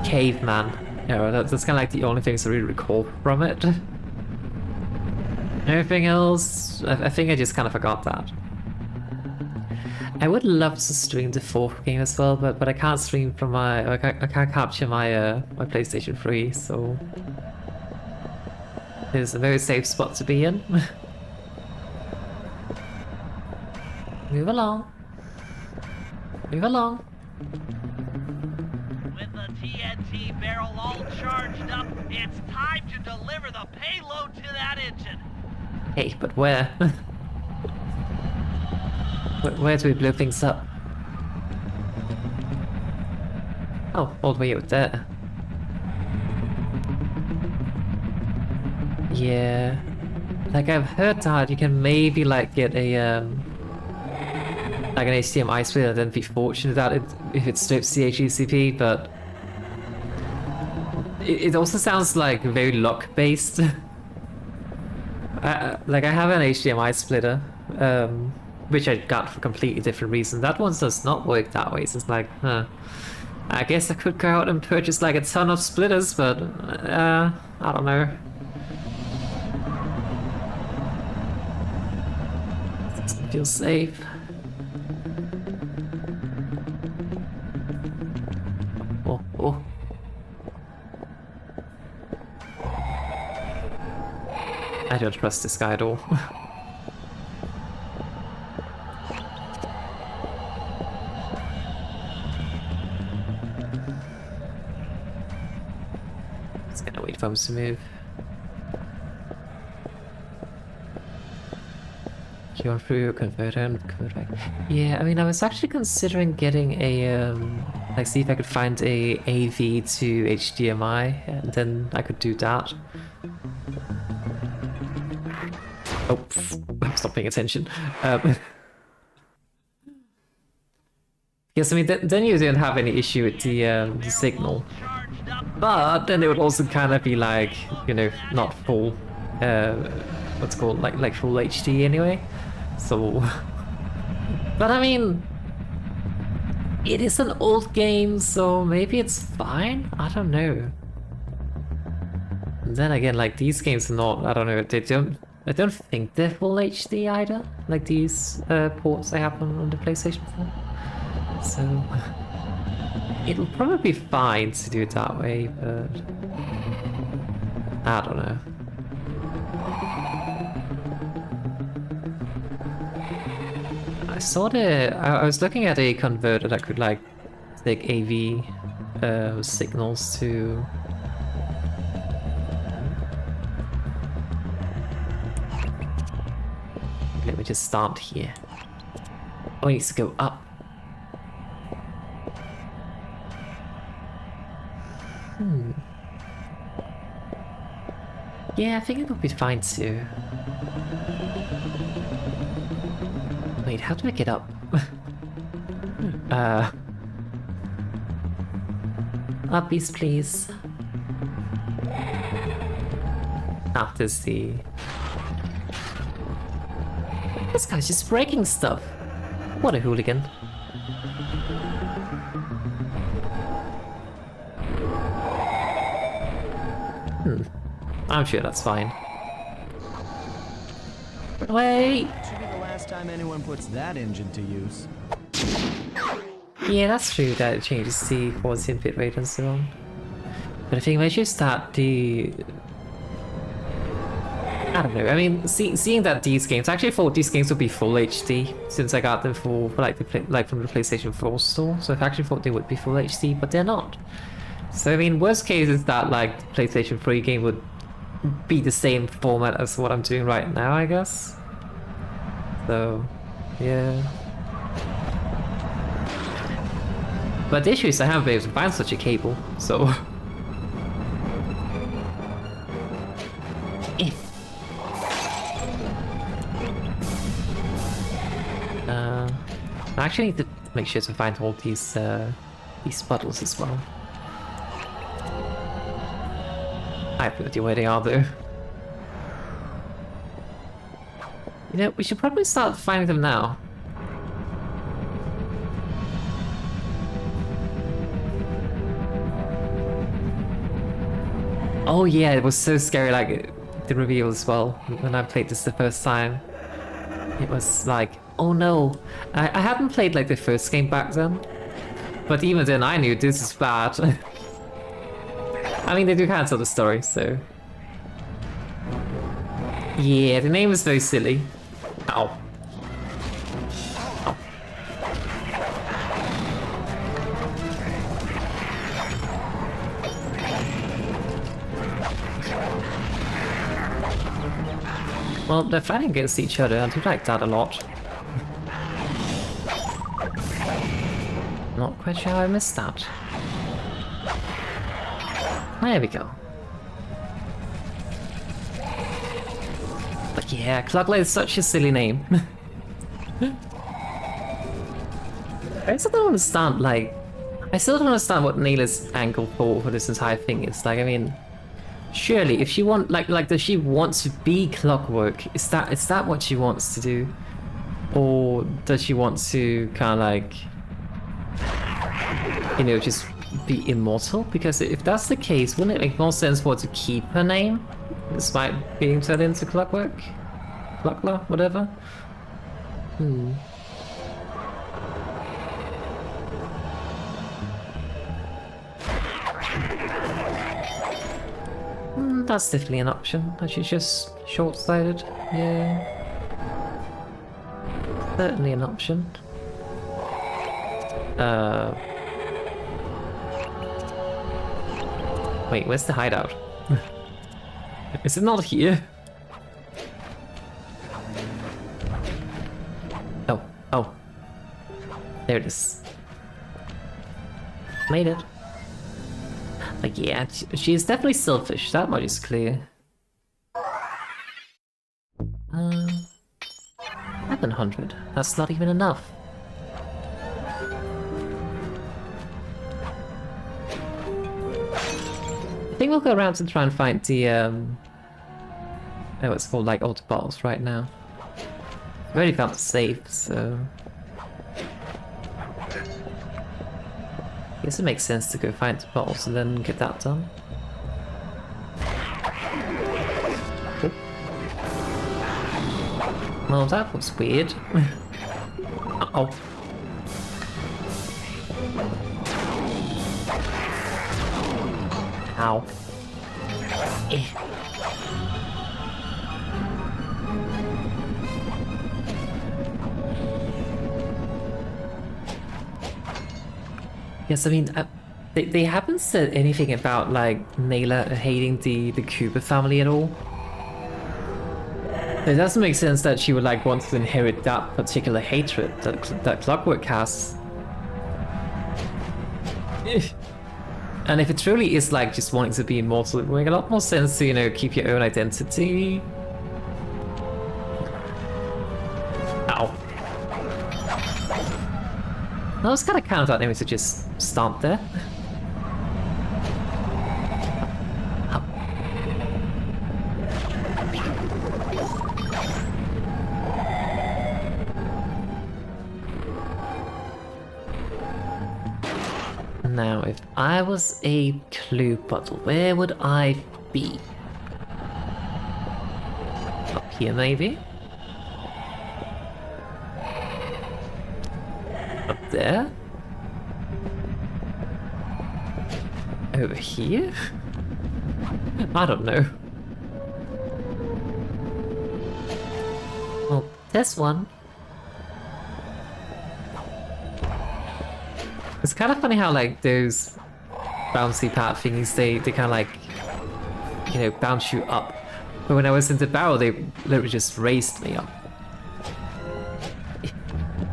caveman. You know, that's kind of like the only things I really recall from it. Everything else, I think I just kind of forgot that. I would love to stream the fourth game as well, but I can't stream from I can't capture my my PlayStation 3, so it's a very safe spot to be in. Move along. Move along. With the TNT barrel all charged up, it's time to deliver the payload to that engine. Hey, but where? Where do we blow things up? Oh, all the way out there. Yeah. Like I've heard that you can maybe like get a like an HDMI split and then be fortunate that if it strips the HDCP, but it also sounds like very luck-based. Like I have an HDMI splitter, which I got for completely different reasons. That one does not work that way. So it's like, huh. I guess I could go out and purchase like a ton of splitters, but I don't know. Doesn't feel safe. Oh, oh. I don't trust this guy at all. Just gonna wait for him to move. You're through your converter and convert. Yeah, I mean, I was actually considering getting a like see if I could find a AV to HDMI, and then I could do that. Oh, stop paying attention. Yes, I mean, then you don't have any issue with the signal. But then it would also kind of be like, you know, not full, what's it called, like full HD anyway. So, but I mean, it is an old game, so maybe it's fine. I don't know. And then again, like these games are not. I don't know. I don't think they're full HD either. Like these ports I have on the PlayStation 4. So it'll probably be fine to do it that way, but I don't know. I was looking at a converter that could like take AV signals to. Let me just start here. Oh, it needs to go up. Yeah, I think it would be fine too. Wait, how do I get up? Uppies, please. Ah, there's the... This guy's just breaking stuff. What a hooligan. I'm sure that's fine. Wait! Should be the last time anyone puts that engine to use. Yeah, that's true that it changes the quality and bitrate and so on. But I think when you start the... I don't know, I mean, seeing that these games... I actually thought these games would be full HD, since I got them for like, from the PlayStation 4 store, so I actually thought they would be full HD, but they're not. So I mean, worst case is that like the PlayStation 3 game would be the same format as what I'm doing right now, I guess. So, yeah. But the issue is I haven't been able to find such a cable, so... I actually need to make sure to find all these puddles as well. I have no idea where they are though. You know, we should probably start finding them now. Oh yeah, it was so scary, like, the reveal as well, when I played this the first time. It was like, oh no. I hadn't played like the first game back then, but even then I knew this is bad. I mean, they do cancel the story, so... Yeah, the name is very silly. Ow. Ow. Well, they're fighting against each other, I do like that a lot. Not quite sure how I missed that. There we go. But yeah, Clockla is such a silly name. I also don't understand, like, I still don't understand what Neela's angle for this entire thing is. Like, I mean, surely if she does she want to be Clockwork? Is that what she wants to do? Or does she want to kind of like, you know, just be immortal? Because if that's the case, wouldn't it make more sense for her to keep her name despite being turned into Clockwork? Clockla, whatever? That's definitely an option. That she's just short-sighted. Yeah. Certainly an option. Wait, where's the hideout? Is it not here? Oh. There it is. Made it. Like, yeah, she is definitely selfish, that much is clear. 700, that's not even enough. I think we'll go around and try and find the, what's called, like, old bottles right now. I've already found the safe, so... I guess it makes sense to go find the bottles and then get that done. Oh. Well, that was weird. Uh-oh. Ow. Eh. Yes, I mean, they haven't said anything about, like, Naylor hating the Cooper family at all. It doesn't make sense that she would, like, want to inherit that particular hatred that Clockwork has. And if it truly is, like, just wanting to be immortal, it would make a lot more sense to, you know, keep your own identity. Ow. I was kind of counted out anyway to just stomp there. Up. Now, if I was a clue bottle, where would I be? Up here, maybe? Up there? Over here? I don't know. Well, there's one. It's kind of funny how, like, those bouncy pad thingies, they kind of, like, you know, bounce you up. But when I was in the barrel, they literally just raised me up.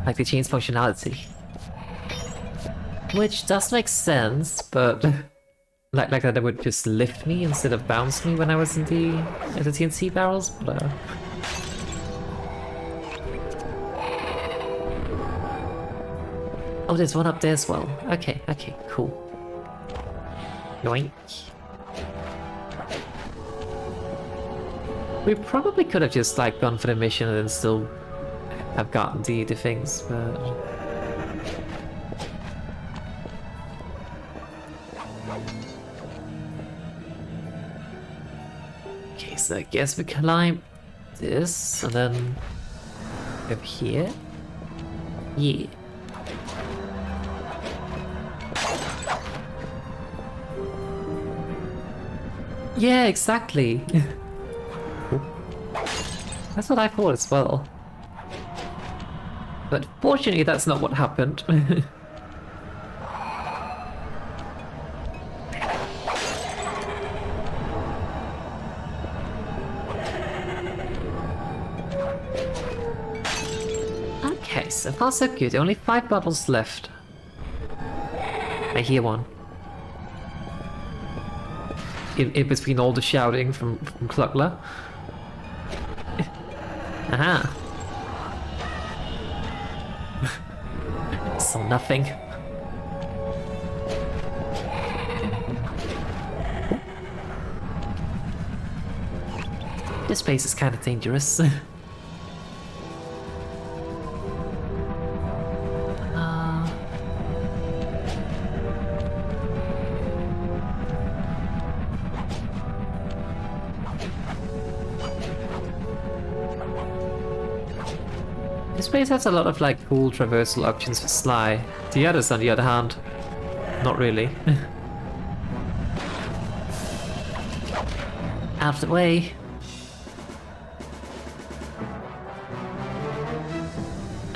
Like, they changed functionality. Which does make sense, but... like that it would just lift me instead of bounce me when I was in the TNT barrels, but... Oh, there's one up there as well. Okay, cool. Yoink. We probably could have just, like, gone for the mission and then still have gotten the things, but... Okay, so I guess we climb this, and then... over here? Yeah. Yeah, exactly. That's what I thought as well. But fortunately, that's not what happened. Okay, so far so good. Only 5 bubbles left. I hear one. In between all the shouting from Clockla. Aha! Saw nothing. This place is kind of dangerous. This place has a lot of like cool traversal options for Sly. The others, on the other hand, not really. Out of the way.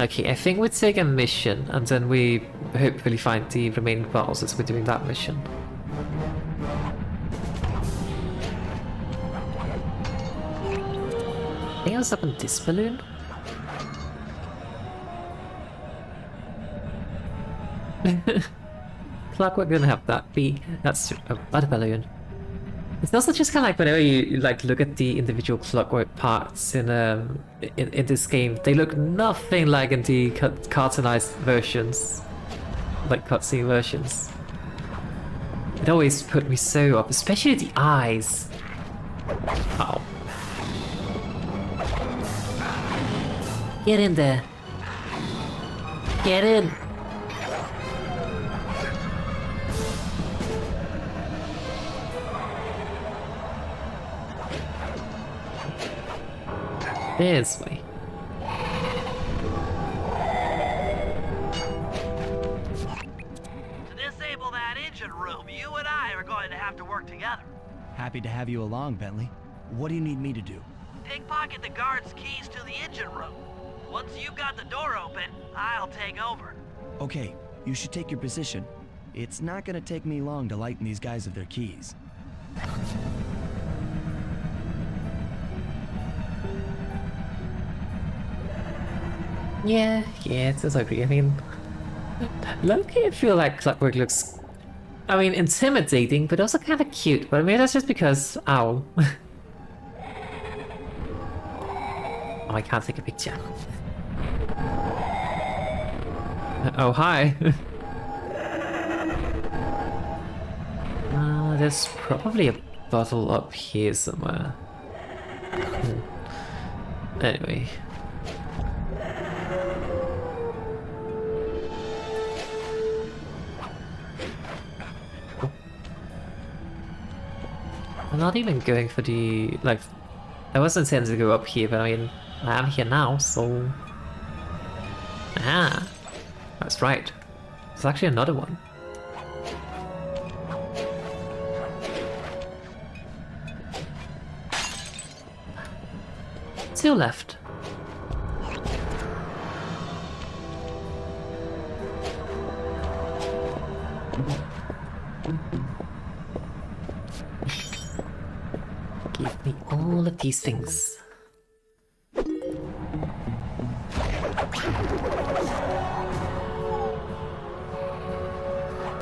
Okay, I think we take a mission and then we hopefully find the remaining puzzles as we're doing that mission. Anything else up in this balloon? Clockwork didn't have that. That's a butter balloon. It's also just kind of like whenever you like look at the individual Clockwork parts in this game, they look nothing like in the cartoonized versions, like cutscene versions. It always put me so up, especially the eyes. Oh. Get in there. Get in. This way. To disable that engine room, you and I are going to have to work together. Happy to have you along, Bentley. What do you need me to do? Pickpocket the guard's keys to the engine room. Once you've got the door open, I'll take over. Okay, you should take your position. It's not gonna take me long to lighten these guys of their keys. Yeah, it does agree. I mean, low-key I feel like Clockwork looks, I mean, intimidating, but also kind of cute. But I mean, that's just because, ow. Oh, I can't take a picture. Oh, hi. There's probably a bottle up here somewhere. Anyway. I'm not even going for the, like, I wasn't intending to go up here, but I mean, I am here now, so... Ah, that's right. There's actually another one. Two left. Give me all of these things.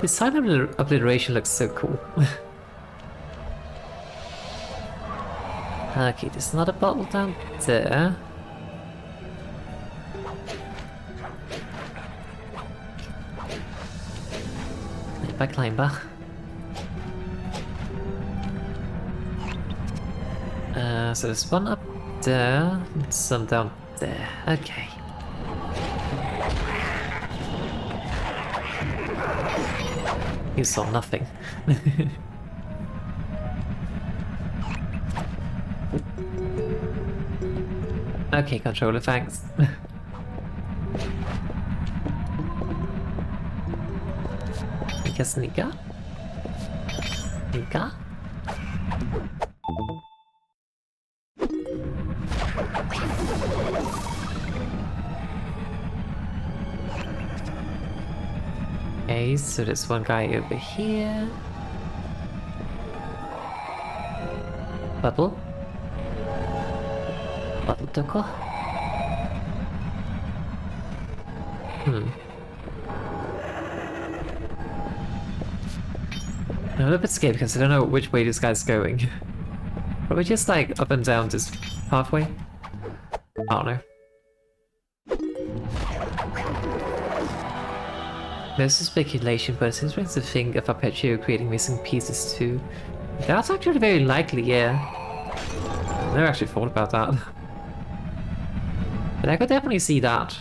This side obliteration looks so cool. Okay, there's not a bottle down there. Climber. So there's one up there, and some down there. Okay. You saw nothing. Okay, controller, thanks. Nika? Nika? Okay, so there's one guy over here. Bubble. Bubble Doko. I'm a little bit scared because I don't know which way this guy's going. Probably just like up and down this pathway. I don't know. There's speculation, but it seems to think of Arpeggio creating missing pieces too. That's actually very likely, yeah. I never actually thought about that. But I could definitely see that.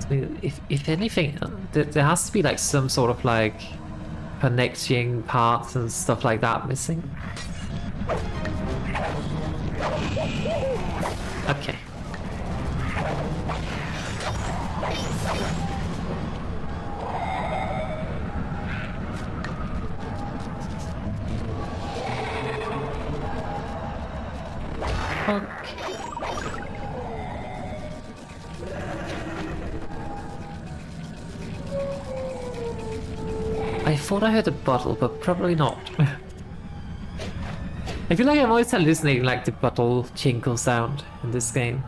So if anything, there has to be like some sort of like connecting parts and stuff like that missing. Okay. I thought I heard a bottle, but probably not. I feel like I'm always hallucinating like the bottle chinkle sound in this game.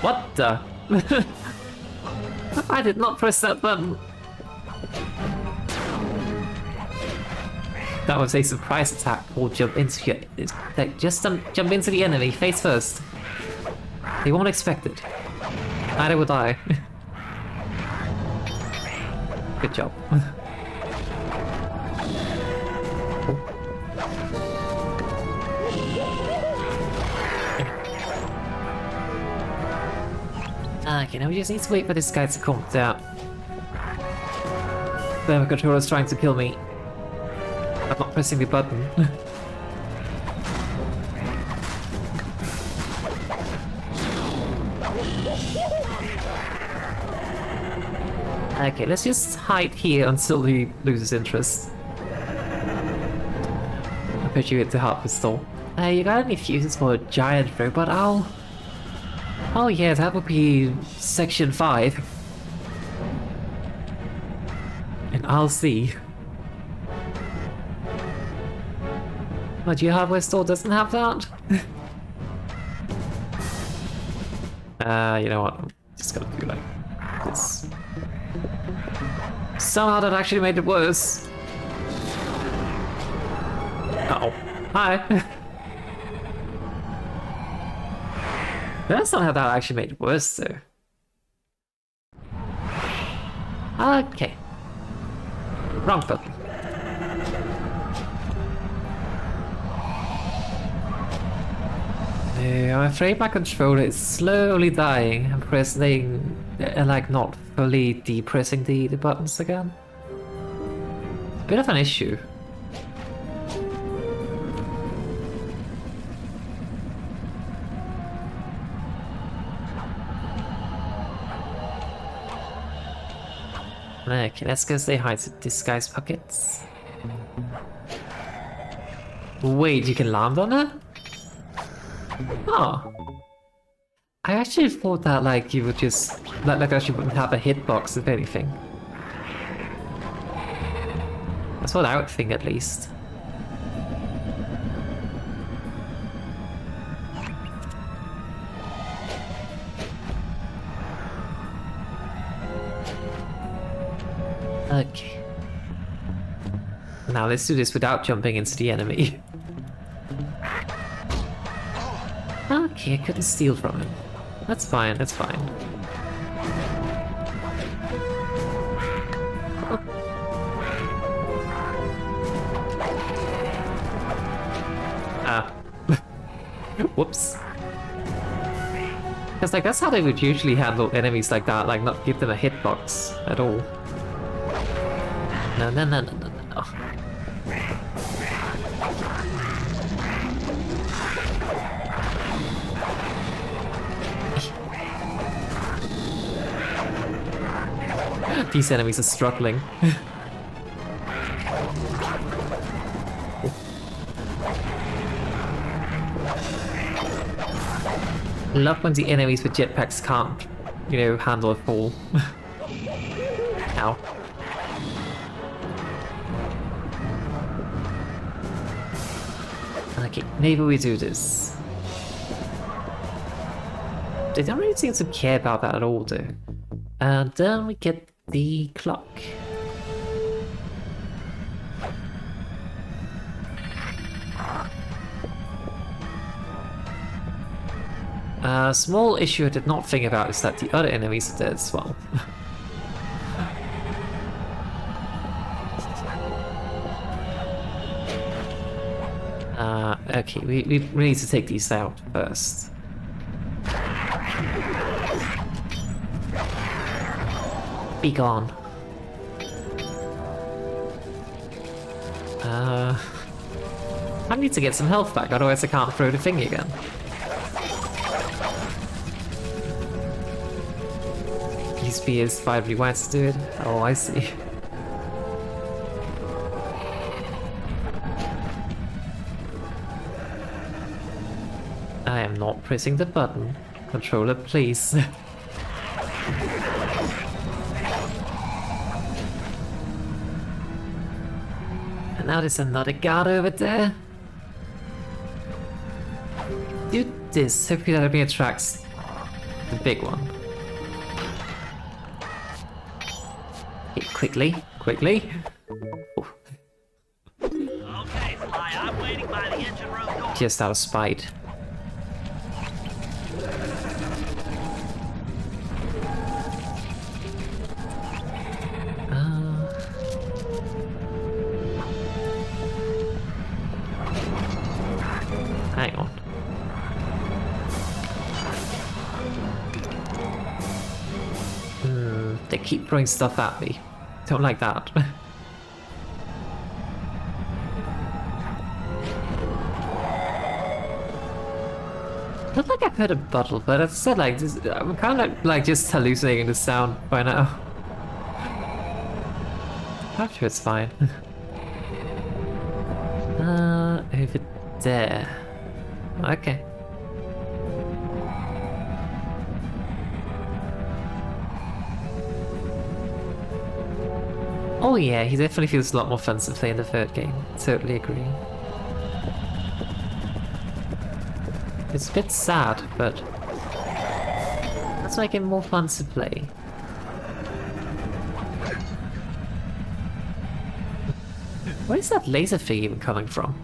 What the? I did not press that button. That was a surprise attack or jump into your... Like, just jump into the enemy face first. They won't expect it. Neither would I. Good job. Okay, now we just need to wait for this guy to calm down. The controller's trying to kill me. I'm not pressing the button. Okay, let's just hide here until he loses interest. I bet you hit the heart pistol. You got any fuses for a giant robot owl? Oh yeah, that would be section 5. And I'll see. But your hardware store doesn't have that? You know what? I'm just gonna do like this. Somehow that actually made it worse. Uh-oh. Hi. That's not how that actually made it worse, though. Okay. Wrong button. I'm afraid my controller is slowly dying. I'm pressing, like, not fully depressing the buttons again. It's a bit of an issue. Okay, let's go say hi to this guy's pockets. Wait, you can land on it? Oh. I actually thought that like you would just like actually wouldn't have a hitbox if anything. That's what I would think at least. Okay. Now let's do this without jumping into the enemy. Okay, I couldn't steal from him. That's fine, that's fine. Ah. Whoops. Because like that's how they would usually handle enemies like that, like not give them a hitbox at all. No, no, no, no, no, no. These enemies are struggling. Love when the enemies with jetpacks can't, you know, handle a fall. Ow. Okay, maybe we do this. They don't really seem to care about that at all, though. And then we get the clock. A small issue I did not think about is that the other enemies are dead as well. Okay, we need to take these out first. Be gone. I need to get some health back, otherwise I can't throw the thing again. These beers finally wants to do it. Oh, I see. I am not pressing the button. Controller, please. And now there's another guard over there. Do this. Hopefully that only attracts the big one. Okay, quickly, quickly. Okay, Sly, I'm waiting by the engine room door. Just out of spite. Hang on. They keep throwing stuff at me. Don't like that. I feel like I've heard a bottle, but as I said, like, I'm kind of like just hallucinating the sound by now. I'm sure it's fine. Over there. Okay. Oh yeah, he definitely feels a lot more fun to play in the third game. Totally agree. It's a bit sad, but let's make it more fun to play. Where is that laser thing even coming from?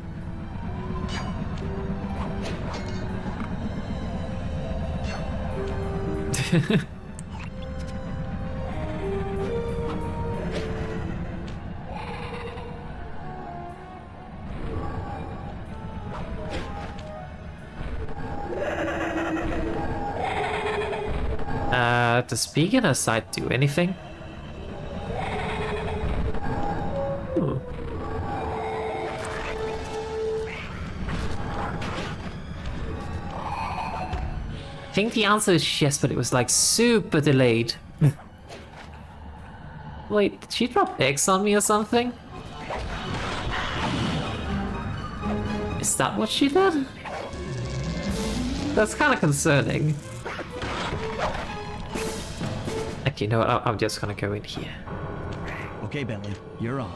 Does being on our side do anything? Ooh. I think the answer is yes, but it was like super delayed. Wait, did she drop eggs on me or something? Is that what she did? That's kind of concerning. Okay, you know what? I'm just gonna go in here. Okay, Bentley, you're on.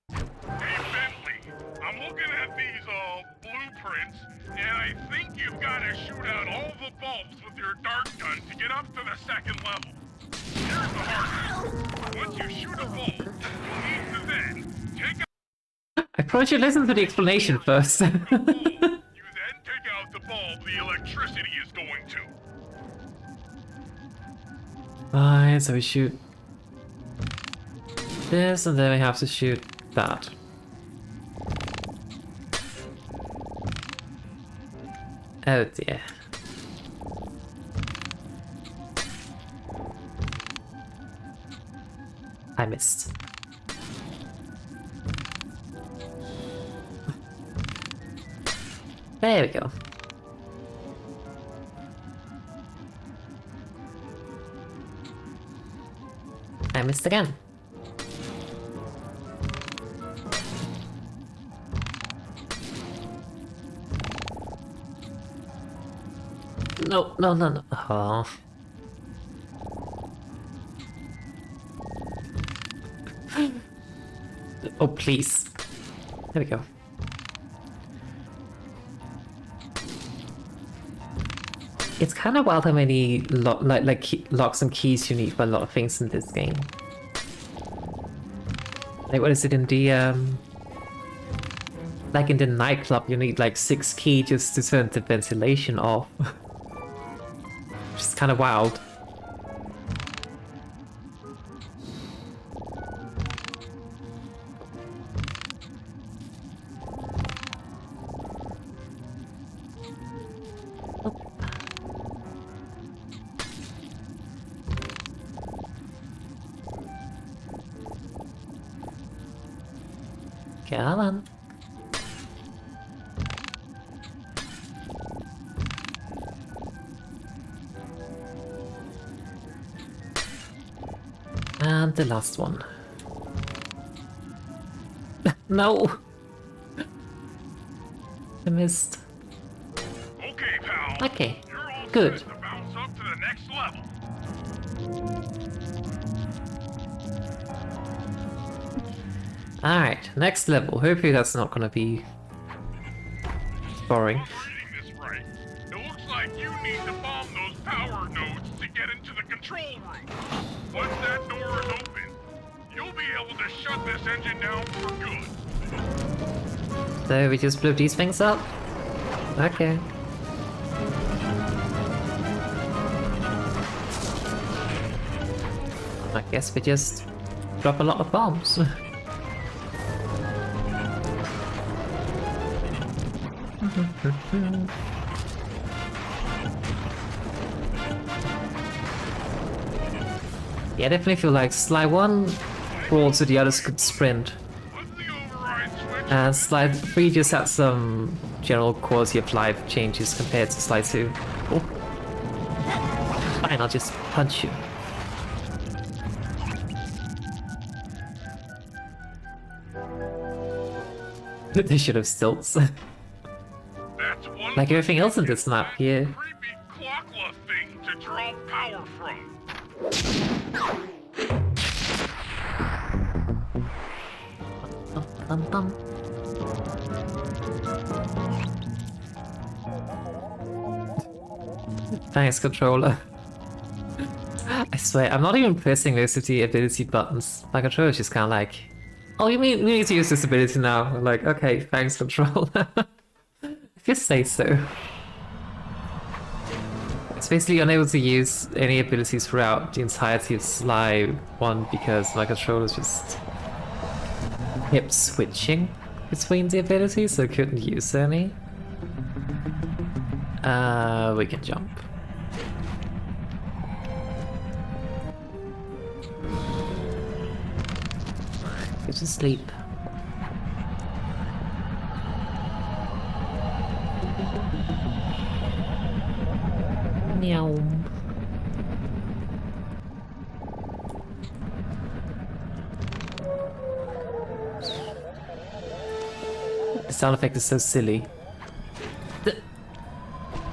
Hey, Bentley, I'm looking at these, blueprints, and I think you've got to shoot out all the bulbs with your dart gun to get up to the second level. Here's the hard part. Once you shoot a bulb, you need to then take I probably should listen to the explanation first. out the bulb. You then take out the bulb the electricity is going to. Alright, so we shoot this, and then we have to shoot that. Oh dear. I missed. There we go. I missed again. No, no, no, no. Oh. Oh, please. There we go. It's kind of wild how many locks and keys you need for a lot of things in this game. Like, what is it in the like in the nightclub, you need like 6 keys just to turn the ventilation off. Which is kind of wild. Come on. And the last one. No! I missed. Okay, pal. Okay, You're all good. set to bounce up to the next level. Alright, next level. Hopefully that's not gonna be boring. If I'm reading this right, it looks like you need to bomb those power nodes to get into the control room. Once that door is open, you'll be able to shut this engine down for good. So we just blew these things up? Okay. I guess we just drop a lot of bombs. Yeah, I definitely feel like Sly 1 crawled so the others could sprint. What's the override switch? And Slide 3 just had some general quality of life changes compared to Slide 2. Oh. Fine, I'll just punch you. They should have stilts. That's one Like everything else in this map here. creepy Clockla thing to draw power from. Bum, bum. Thanks, controller. I swear, I'm not even pressing most of the ability buttons. My controller's just kind of like, oh, you mean we need to use this ability now? I'm like, okay, thanks, controller. If you say so. It's basically unable to use any abilities throughout the entirety of Sly 1 because my controller's just kept switching between the abilities, so I couldn't use any. We can jump. Go to sleep. Meow. The sound effect is so silly.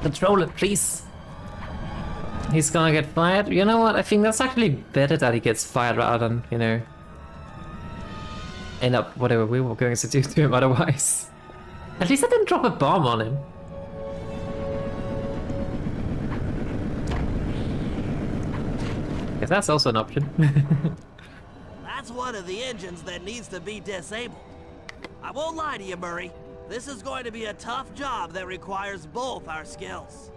Controller, please. He's gonna get fired. You know what? I think that's actually better that he gets fired rather than, you know, end up whatever we were going to do to him otherwise. At least I didn't drop a bomb on him. Guess that's also an option. That's one of the engines that needs to be disabled. I won't lie to you, Murray. This is going to be a tough job that requires both our skills.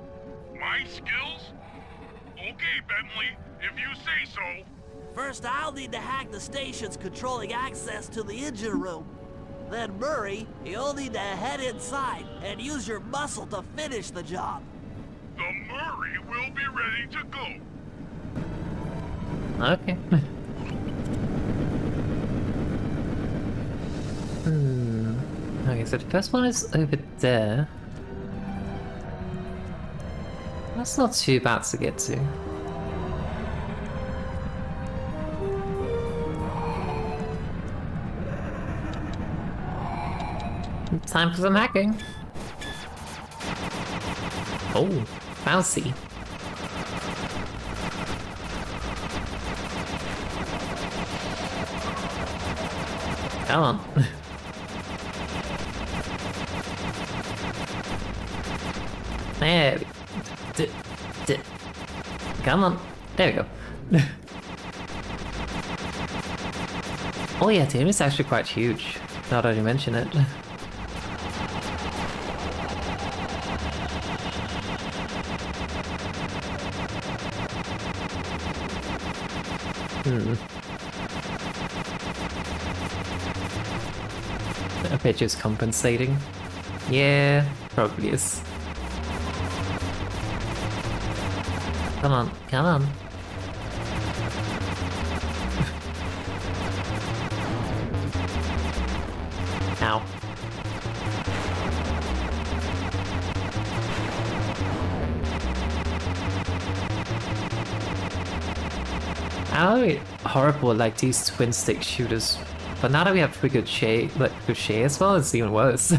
My skills? Okay, Bentley, if you say so. First, I'll need to hack the stations controlling access to the engine room. Then, Murray, you'll need to head inside and use your muscle to finish the job. The Murray will be ready to go. Okay. Okay, so the first one is over there. That's not too bad to get to. Time for some hacking. Oh, bouncy. Come on. There we go. Come on. There we go. Oh yeah, the is actually quite huge, now that you mention it. I bet it's compensating. Yeah, probably is. Come on, come on. Ow. I'm horrible at like these twin stick shooters, but now that we have Ricochet as well, it's even worse.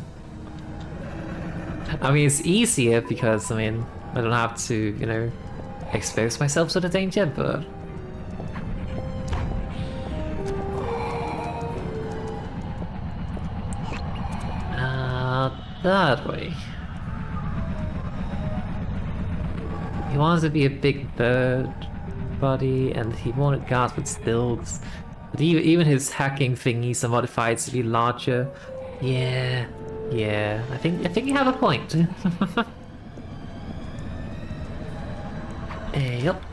I mean, it's easier because, I mean, I don't have to, you know, expose myself to the danger, but... that way. He wants to be a big bird body, and he wanted guards with stilts. But even his hacking thingies are modified to be larger. Yeah, I think you have a point. Yep.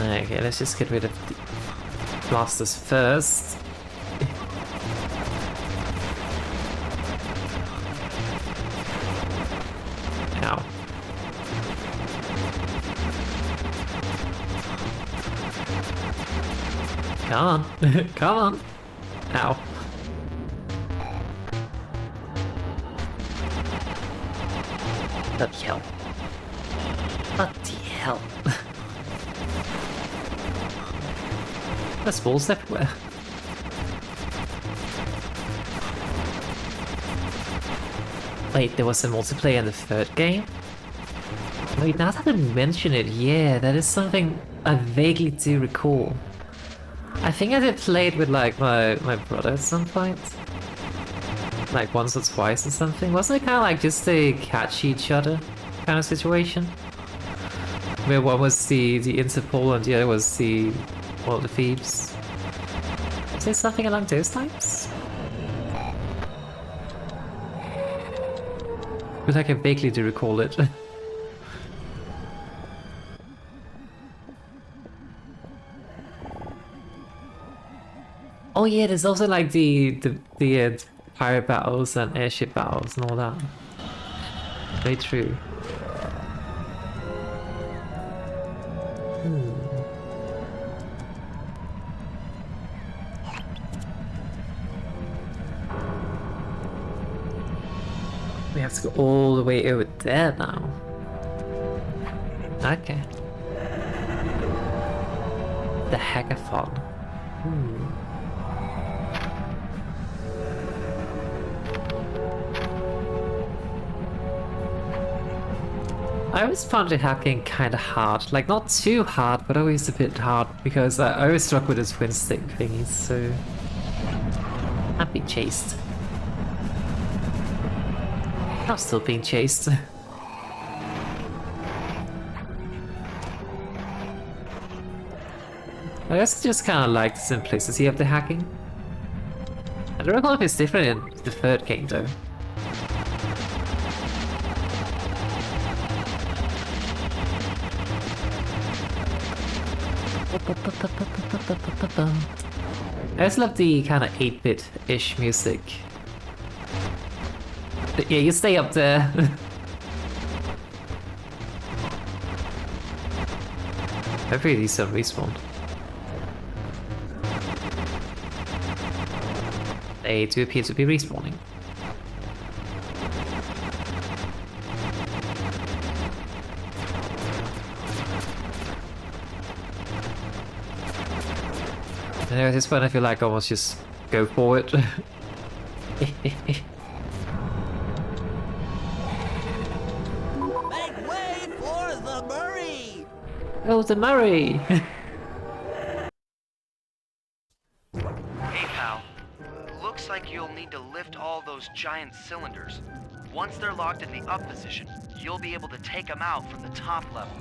Okay, let's just get rid of the blasters first. Ow. Come on. Come on. Ow. Bloody hell. Bloody hell. There's balls everywhere. Wait, there was a multiplayer in the third game? Wait, now that I mention it, yeah, that is something I vaguely do recall. I think I did play it with like my brother at some point. Like once or twice or something. Wasn't it kind of like just a catch each other kind of situation? Where one was the Interpol and the other was the the thieves. Is there something along those lines? But I can vaguely do recall it. Oh yeah, there's also like the pirate battles and airship battles and all that. Very true. We have to go all the way over there now. Okay. The hackathon. I always found the hacking kind of hard. Like, not too hard, but always a bit hard because I always struck with the twin stick thingies, so... I'm being chased. I'm still being chased. I guess I just kind of like the simplicity of the hacking. I don't recall if it's different in the third game though. I just love the kind of 8-bit-ish music. Yeah, you stay up there. Hopefully these don't respawn. They do appear to be respawning. And at this point I feel like I almost just go for it. Oh, the Murray! Hey pal, looks like you'll need to lift all those giant cylinders. Once they're locked in the up position, you'll be able to take them out from the top level.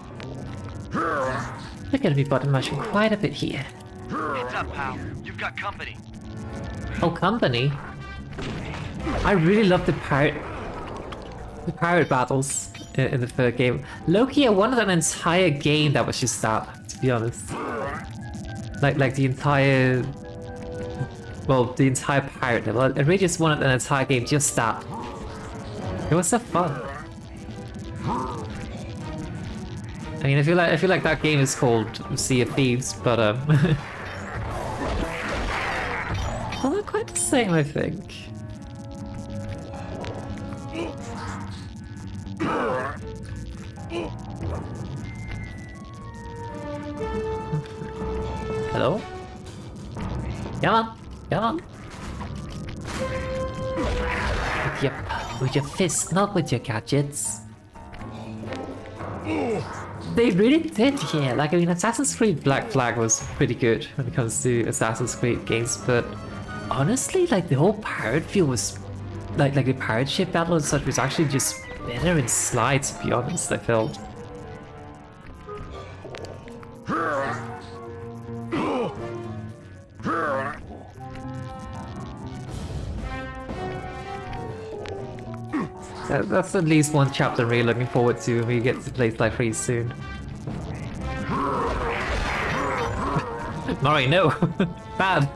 We're gonna be button mashing quite a bit here. Heads up pal, you've got company. Oh, company? I really love the pirate battles in the third game. Loki, I wanted an entire game that was just that, to be honest. Like the entire well, the entire pirate level. I really just wanted an entire game just that. It was so fun. I mean, I feel like that game is called Sea of Thieves, but well, not quite the same, I think. Hello? Come on, come on. With your fists, not with your gadgets. They really did, yeah. Like, I mean, Assassin's Creed Black Flag was pretty good when it comes to Assassin's Creed games, but honestly, like, the whole pirate feel was, like the pirate ship battle and such was actually just better in Sly, to be honest, I felt. That's at least one chapter I'm really looking forward to when we get to play Sly 3 soon. Mari, no! Bad!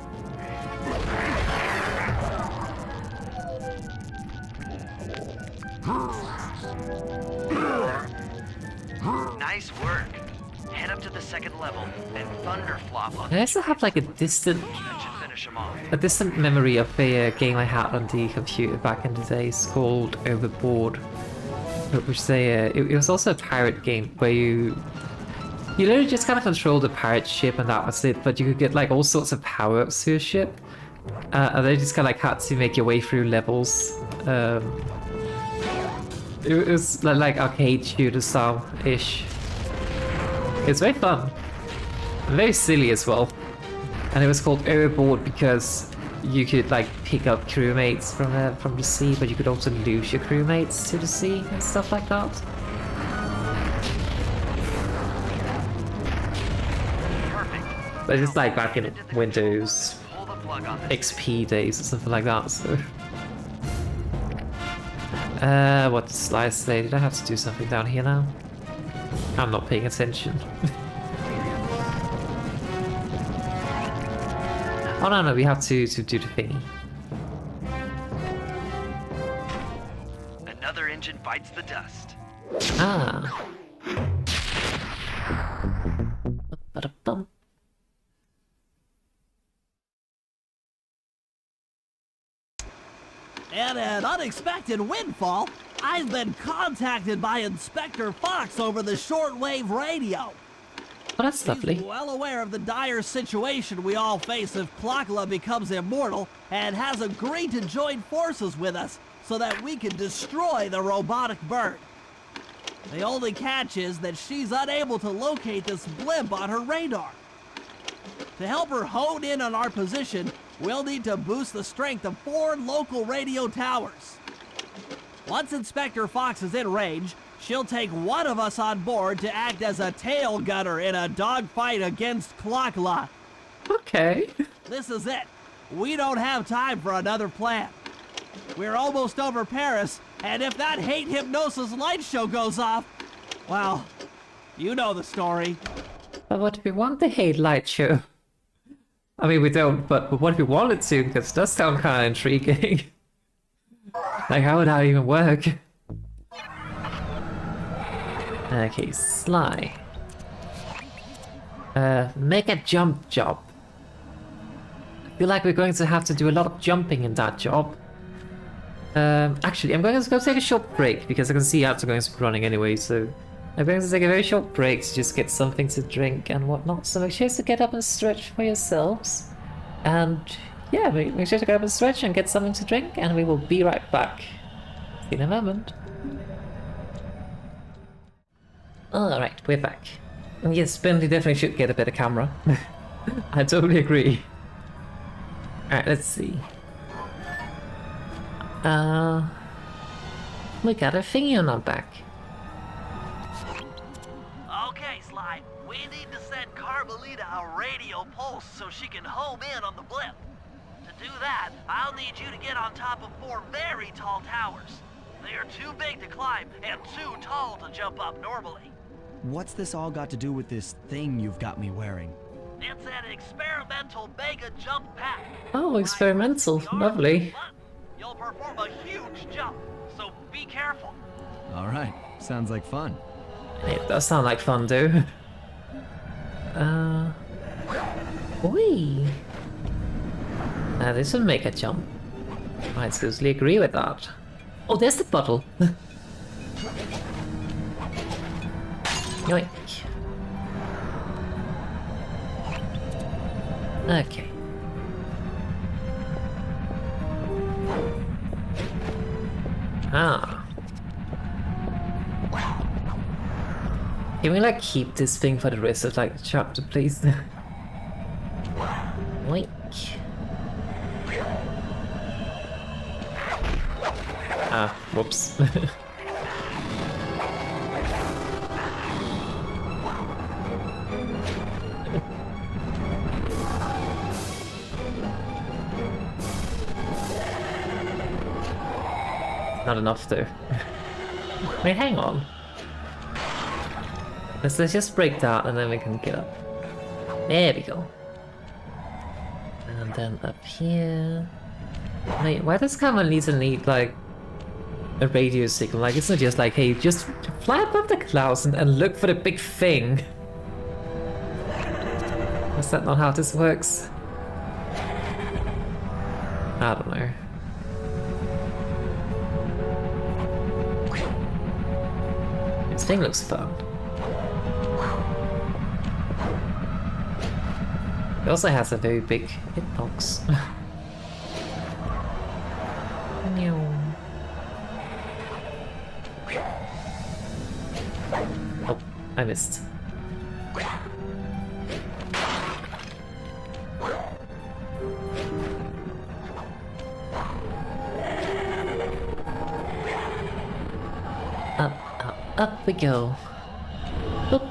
Nice work. Head up to the second level and thunderflop on I also have like a distant finish him off. memory of a game I had on the computer back in the days called Overboard, which it was also a pirate game where you literally just kind of control the pirate ship and that was it, but you could get like all sorts of power-ups to your ship, and then you just kind of like had to make your way through levels. It was like arcade shooter style-ish. It's very fun. And very silly as well. And it was called Overboard because you could like pick up crewmates from the sea, but you could also lose your crewmates to the sea and stuff like that. Perfect. But it's like back in Windows Pull the plug on this. XP days or something like that, so... what did Sly say? Did I have to do something down here now? I'm not paying attention. Oh no, we have to do the thingy. Another engine bites the dust. Ah. Ba-da-bum. And an unexpected windfall, I've been contacted by Inspector Fox over the shortwave radio. Oh, that's lovely. He's well aware of the dire situation we all face if Clockla becomes immortal and has agreed to join forces with us so that we can destroy the robotic bird. The only catch is that she's unable to locate this blimp on her radar. To help her hone in on our position, we'll need to boost the strength of 4 local radio towers. Once Inspector Fox is in range, she'll take one of us on board to act as a tail gunner in a dogfight against Clockla. Okay. This is it. We don't have time for another plan. We're almost over Paris, and if that hate hypnosis light show goes off, well, you know the story. But what if we want the hate light show? I mean, we don't, but what if we wanted to? Because it does sound kind of intriguing. Like, how would that even work? Okay, Sly. Make a jump job. I feel like we're going to have to do a lot of jumping in that job. Actually, I'm going to go take a short break because I can see after going to be running anyway, so I'm going to take a very short break to just get something to drink and whatnot. So make sure to get up and stretch for yourselves. And yeah, make sure to get up and stretch and get something to drink, and we will be right back. See you in a moment. Alright, we're back. And yes, Bentley definitely should get a better camera. I totally agree. Alright, let's see. We got a thingy on our back. Okay, Sly, we need to send Carmelita a radio pulse so she can home in on the blimp. To do that, I'll need you to get on top of 4 very tall towers. They are too big to climb and too tall to jump up normally. What's this all got to do with this thing you've got me wearing? It's an experimental mega jump pack. Oh, experimental. When I press the Lovely. button, you'll perform a huge jump, so be careful. All right, sounds like fun. It does sound like fun, dude. Oi. This will make a jump. I seriously agree with that. Oh, there's the bottle. Yoink. Okay. Ah. Can we like keep this thing for the rest of like the chapter, please? Yoink. Ah, whoops. Not enough though. Wait, hang on. Let's just break that and then we can get up. There we go. And then up here. Wait, why does Carmelita need like a radio signal? Like it's not just like, hey, just fly above the clouds and look for the big thing. Is that not how this works? I don't know. This thing looks fun. It also has a very big hitbox. Oh, I missed. Up, up, up we go. Boop.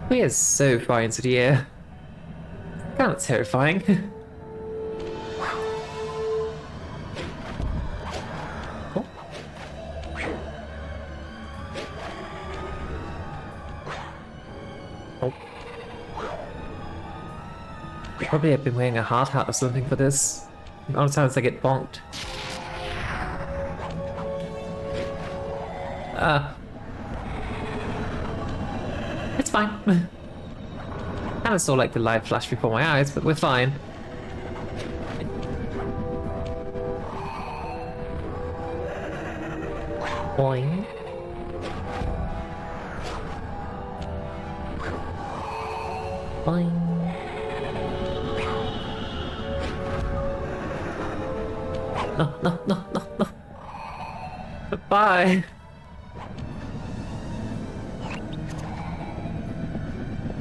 We are so far into the air. Kind of terrifying. Oh. Oh. Probably have been wearing a hard hat or something for this. The amount of times I get bonked. It's fine. Kinda saw like the light flash before my eyes, but we're fine. Boing. Boing. No, no, no, no, no. Goodbye.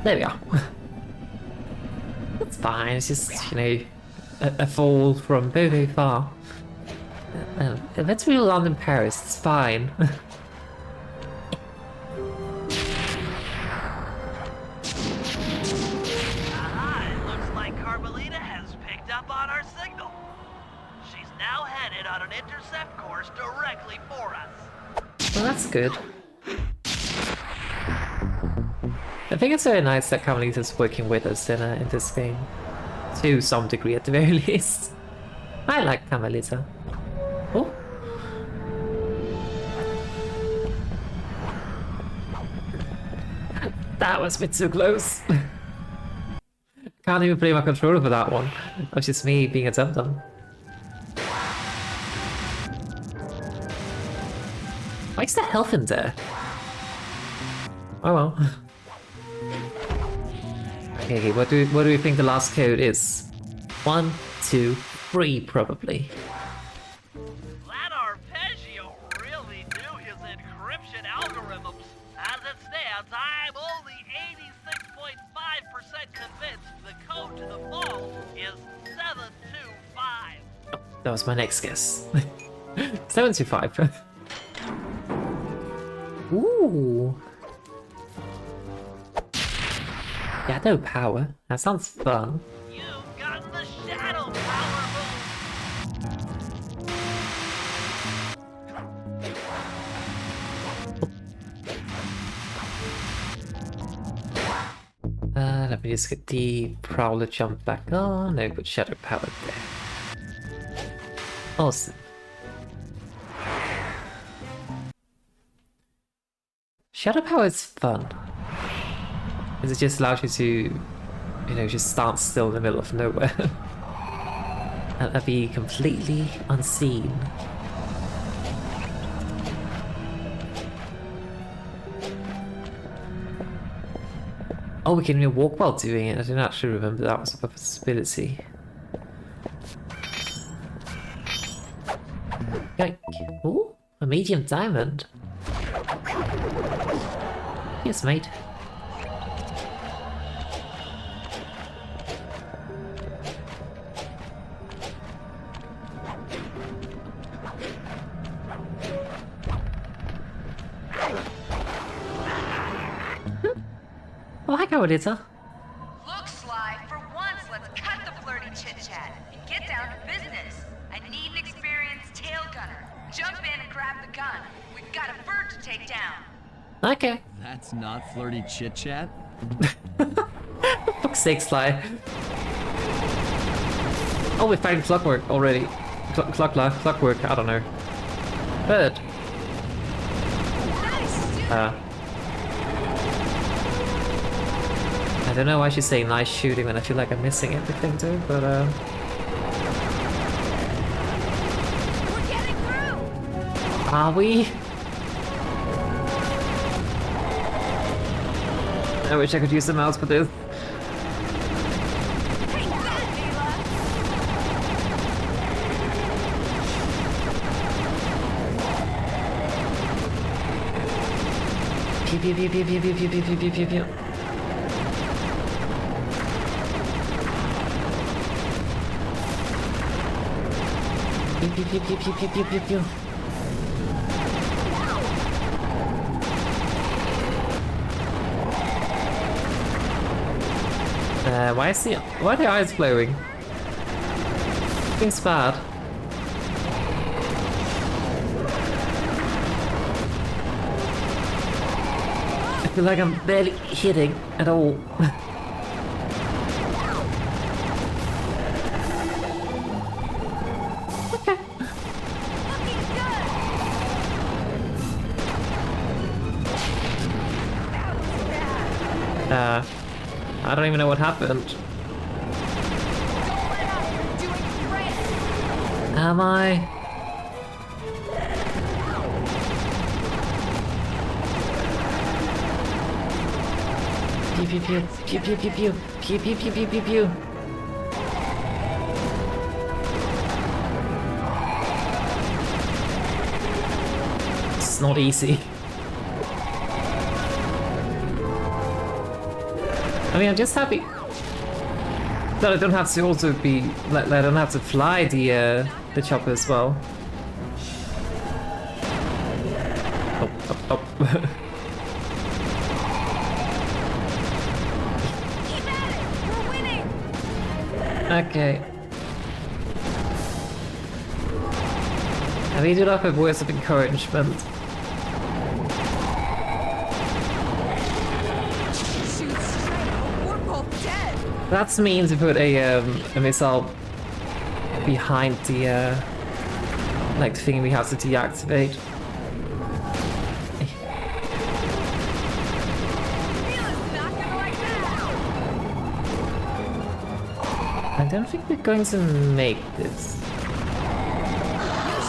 There we are. That's fine, it's just, you know, a fall from very, very far. That's real London, Paris, it's fine. Aha, it looks like Carmelita has picked up on our signal. She's now headed on an intercept course directly for us. Well, that's good. I think it's very nice that Carmelita's working with us in this game. To some degree, at the very least. I like Carmelita. Oh. That was a bit too close. Can't even play my controller for that one. That's just me being a dum-dum. Why is the health in there? Oh well. Okay, what do we think the last code is? 1, 2, 3, probably. That arpeggio really knew his encryption algorithms. As it stands, I'm only 86.5% convinced the code to the vault is 725. Oh, that was my next guess. 725. Ooh. Shadow power? That sounds fun. You've gotten the shadow power move. Let me just get the Prowler jump back on and put Shadow Power there. Awesome. Shadow Power is fun. Because it just allows you to, you know, just stand still in the middle of nowhere. And be completely unseen. Oh, we can even walk while doing it. I didn't actually remember that was a possibility. Yoink. Ooh, a medium diamond. Yes, mate. Oh, hi, Cowardita. Look, Sly, for once, let's cut the flirty chit-chat and get down to business. I need an experienced tail gunner. Jump in and grab the gun. We've got a bird to take down. Okay. That's not flirty chit-chat? For fuck's sake, Sly. Oh, we're fighting Clockwork already. Clockla, Clockwork, I don't know. Bird. I don't know why she's saying nice shooting when I feel like I'm missing everything too, but We're getting through! are we? I wish I could use the mouse for this. Take that, Pew pew pew pew pew pew pew pew pew pew pew. Pew pew pew pew pew pew pew pew pew. Why are the eyes glowing? Seems bad. I feel like I'm barely hitting at all. Okay. Looking good! That was bad. I don't even know what happened. Don't let up! You're doing great! Am I? Pew pew pew pew pew pew pew pew pew pew pew pew pew. It's not easy. I mean, I'm just happy that I don't have to also be I don't have to fly the chopper as well. Oh, oh, oh. Keep at it! We're winning! Okay. I need it up with words of encouragement. Shoot straight, or we're both dead! That means we put a missile behind the like thing we have to deactivate. Feeling's not gonna like that! I don't think we're going to make this. You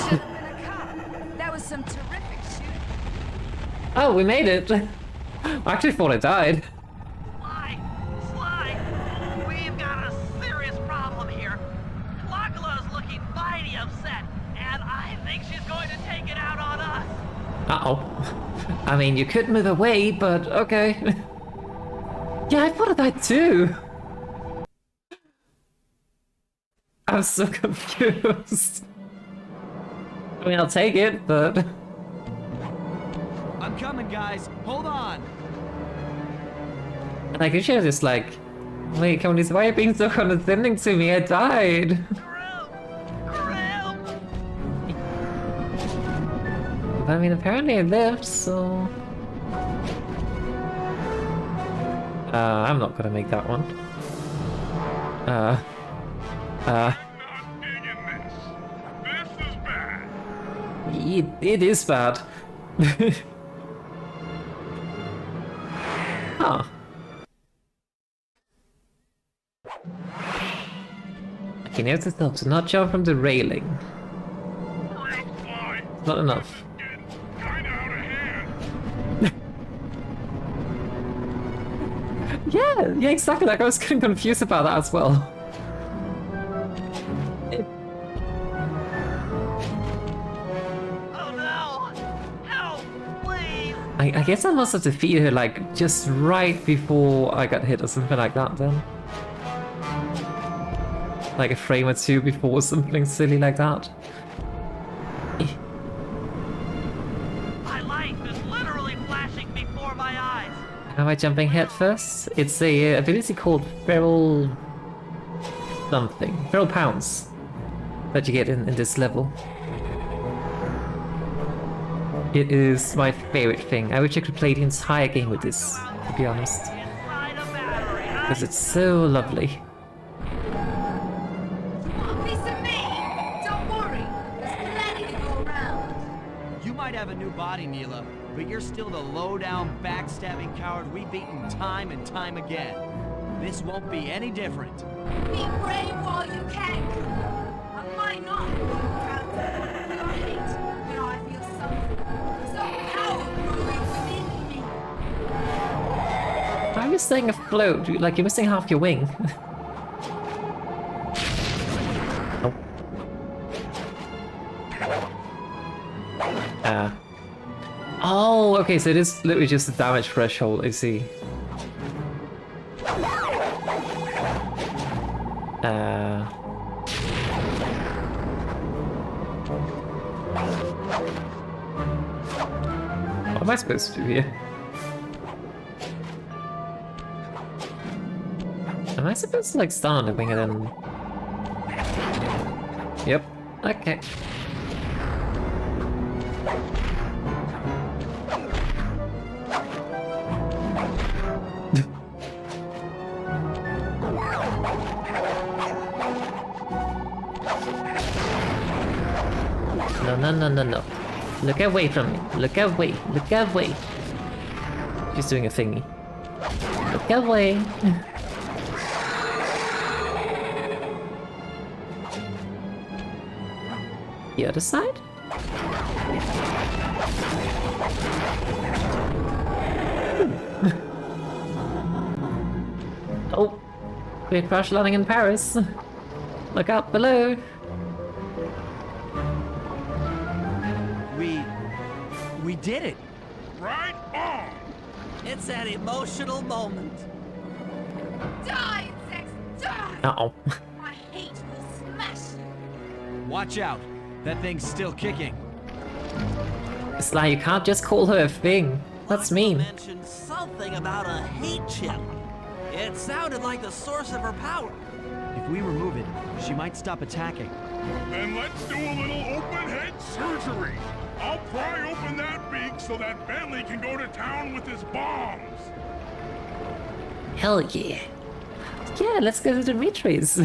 should have been a cop. That was some terrific shooting. Oh, we made it! I actually thought I died. Sly, we've got a serious problem here. Clockla's looking mighty upset, and I think she's going to take it out on us. Uh-oh. I mean, you could move away, but okay. Yeah, I thought I died too. I'm so confused. I mean, I'll take it, but... I'm coming, guys. Hold on. Like, you should have just like... Wait, Candice, why are you being so condescending to me? I died. But I mean, apparently I lived, so... I'm not gonna make that one. I'm not digging this. This is bad. It is bad. Huh. Okay, note to self to not jump from the railing. Hurry up, Sly. Not enough. This is getting kinda out of hand. Yeah, exactly. Like I was getting confused about that as well. Oh no! Help! Please! I guess I must have defeated her like just right before I got hit or something like that then. Like a frame or two before something silly like that. My life is literally flashing before my eyes! Am I jumping head first? It's a ability called Feral something. Feral Pounce that you get in this level. It is my favorite thing. I wish I could play the entire game with this, to be honest. Inside a battery, Because it's so lovely. Want a piece of me? Don't worry, there's plenty to go around. You might have a new body, Neela, but you're still the low-down, backstabbing coward we've beaten time and time again. This won't be any different. Be brave while you can. I might not have been proud of your hate, but I feel some power growing within me. Why are you staying afloat? Like you're missing half your wing. Oh, okay, so it is literally just the damage threshold, I see. What am I supposed to do here? Am I supposed to like stand on the wing and then... Yep, okay. No. Look away from me. Look away. Look away. She's doing a thingy. Look away. The other side? Oh. We're crash landing in Paris. Look out below. We did it! Right on! It's an emotional moment. Die, insects, die! Uh-oh. My hate will smash you. Watch out! That thing's still kicking. It's like you can't just call her a thing. That's Clockla mean. mentioned something about a hate chip. It sounded like the source of her power. If we remove it, she might stop attacking. Then let's do a little open head surgery. I'll pry open that beak so that Bentley can go to town with his bombs. Hell yeah. Yeah, let's go to Dimitri's.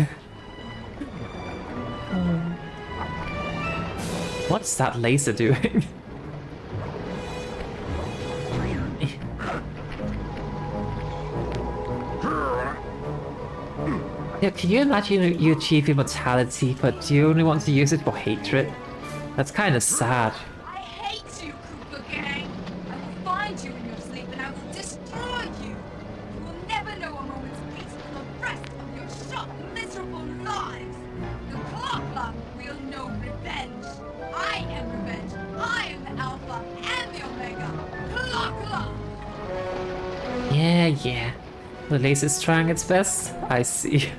What's that laser doing? Yeah, can you imagine you achieve immortality, but you only want to use it for hatred? That's kind of sad. I hate you, Cooper Gang. I will find you in your sleep and I will destroy you. You will never know a moment's peace for the rest of your short, miserable lives. The Clockla will know revenge. I am revenge. I am the Alpha and the Omega. Clockla! Yeah. The laser's trying its best. I see.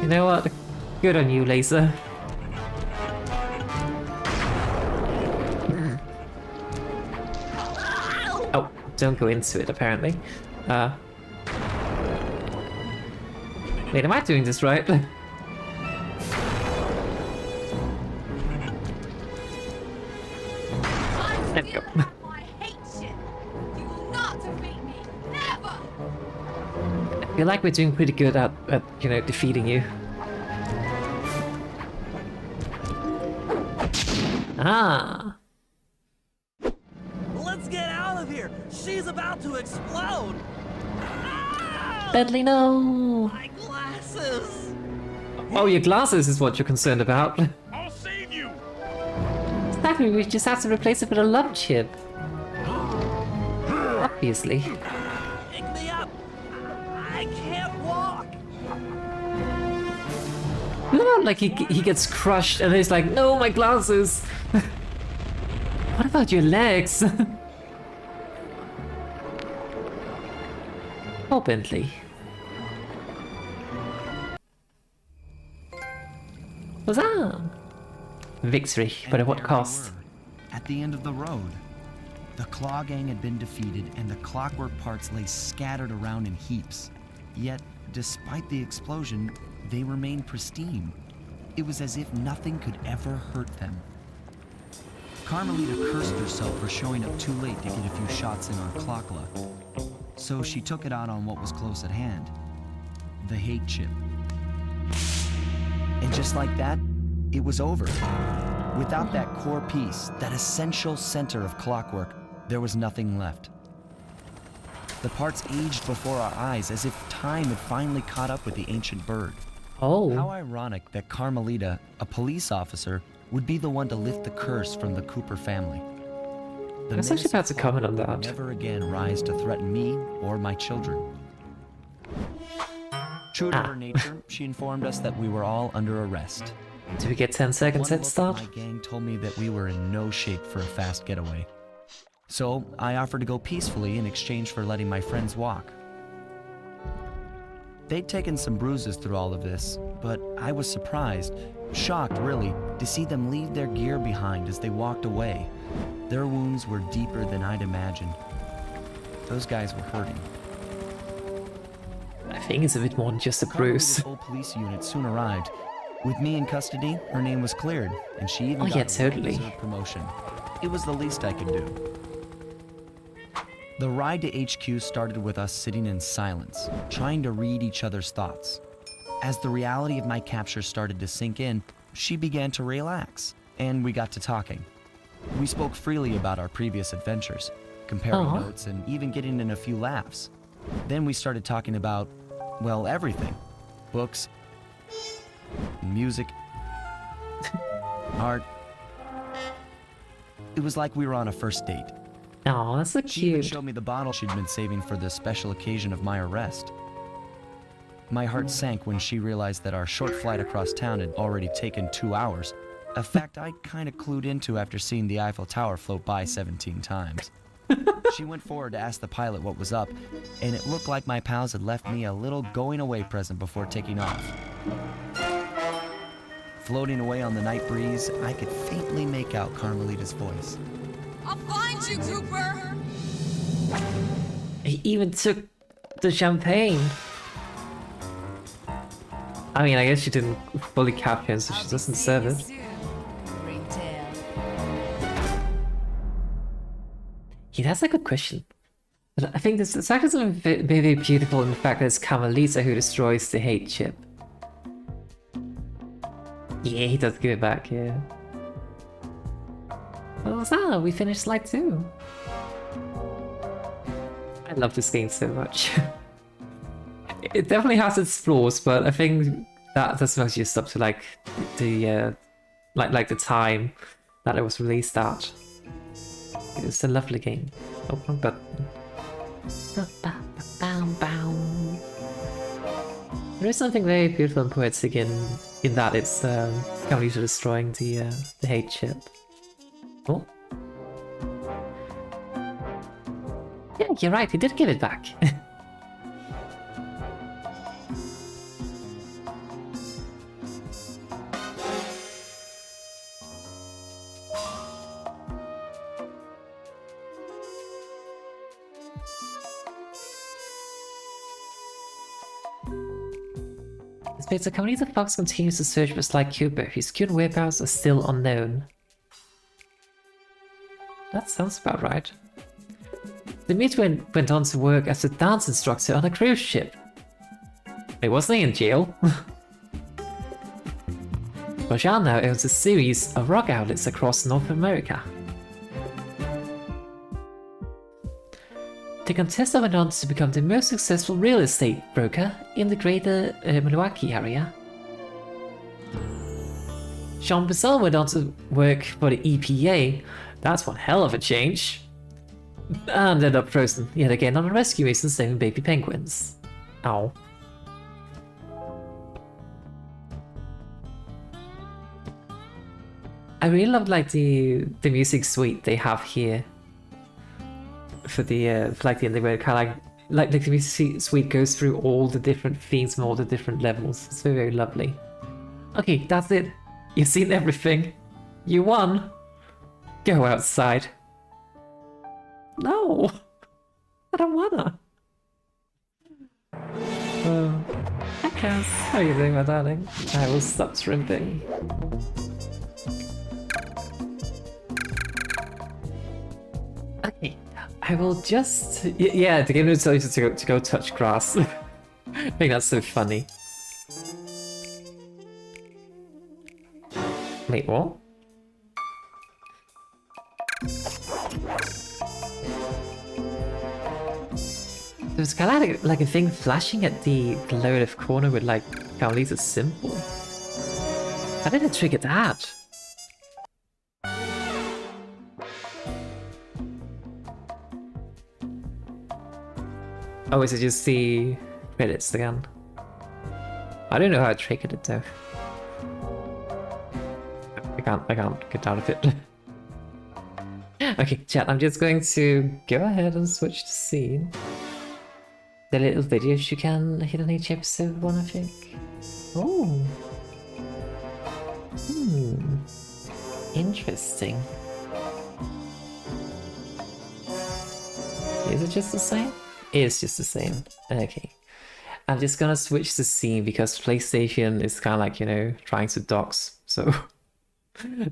You know what? Good on you, laser. Oh, don't go into it, apparently. Wait, am I doing this right? There we go. I hate shit. You will not defeat me. Never! I feel like we're doing pretty good at you know, defeating you. Ah. Let's get out of here! She's about to explode! Ah! Bentley, no! My glasses! Oh, your glasses is what you're concerned about. I'll save you! Exactly, we just have to replace it with a love chip. Obviously. Pick me up! I can't walk! No, like he gets crushed and he's like, no, my glasses! What about your legs? Oh, Bentley. Huzzah! Victory, but at what And there we cost? were, at the end of the road. The Claw Gang had been defeated, and the clockwork parts lay scattered around in heaps. Yet, despite the explosion, they remained pristine. It was as if nothing could ever hurt them. Carmelita cursed herself for showing up too late to get a few shots in on Clockla. So she took it out on what was close at hand, the hate chip. And just like that, it was over. Without that core piece, that essential center of clockwork, there was nothing left. The parts aged before our eyes as if time had finally caught up with the ancient bird. Oh. How ironic that Carmelita, a police officer, would be the one to lift the curse from the Cooper family. The I was actually menace about to of comment on Clockwork would that. never again rise to threaten me or my children. True to her nature, she informed us that we were all under arrest. Do we get 10 seconds One head look start? at my gang told me that we were in no shape for a fast getaway. So I offered to go peacefully in exchange for letting my friends walk. They'd taken some bruises through all of this, but I was surprised, shocked really, to see them leave their gear behind as they walked away. Their wounds were deeper than I'd imagined. Those guys were hurting. I think it's a bit more than just a bruise. Carmelita's whole police unit soon arrived. With me in custody, her name was cleared, and she even Oh, got yeah, a totally. well-deserved promotion. It was the least I could do. The ride to HQ started with us sitting in silence, trying to read each other's thoughts. As the reality of my capture started to sink in, she began to relax, and we got to talking. We spoke freely about our previous adventures, comparing Aw. notes and even getting in a few laughs. Then we started talking about, well, everything. Books, music, art. It was like we were on a first date. Oh, that's so She even cute. showed me the bottle she'd been saving for the special occasion of my arrest. My heart sank when she realized that our short flight across town had already taken 2 hours, a fact I kind of clued into after seeing the Eiffel Tower float by 17 times. She went forward to ask the pilot what was up, and it looked like my pals had left me a little going-away present before taking off. Floating away on the night breeze, I could faintly make out Carmelita's voice. I'll find you, Cooper! He even took the champagne. I mean, I guess she didn't fully capture him, so she doesn't serve it. Yeah, that's a good question. But I think there's actually something very, very beautiful in the fact that it's Carmelita who destroys the hate chip. Yeah, he does give it back, yeah. Well, what's that? We finished slide 2. I love this game so much. It definitely has its flaws, but I think that's mostly just up to like the the time that it was released at. It's a lovely game. Oh, wrong button. There is something very beautiful and poetic in that it's Carmelita destroying the hate chip. Oh. Yeah, you're right, he did give it back. Inspector Carmelita Fox continues to search for Sly Cooper, whose current whereabouts are still unknown. That sounds about right. The meet went on to work as a dance instructor on a cruise ship. It wasn't he in jail? Rochelle now owns a series of rock outlets across North America. The contestant went on to become the most successful real estate broker in the greater Milwaukee area. Sean Bissell went on to work for the EPA. That's one hell of a change. And ended up frozen yet again on a rescue mission saving baby penguins. Ow. I really love like the music suite they have here for the for, like the ending where it kind of like the music suite goes through all the different themes from all the different levels. It's very, very lovely. Okay, that's it. You've seen everything. You won. Go outside. No, I don't wanna. Hi Cass, how are you doing, my darling? I will stop shrimping. Okay, I will just... Yeah, the game will tell you to go touch grass. I think that's so funny. Wait, what? There's kind of like a thing flashing at the lower left corner with like Carlita's symbol. How did it trigger that? Oh, is it just the credits again? I don't know how I triggered it though. I can't get out of it. Okay, chat, I'm just going to go ahead and switch to scene. The little videos you can hit on each episode one, I think. Oh. Interesting. Is it just the same? It is just the same. Okay. I'm just gonna switch the scene because PlayStation is kind of like, you know, trying to dox, so...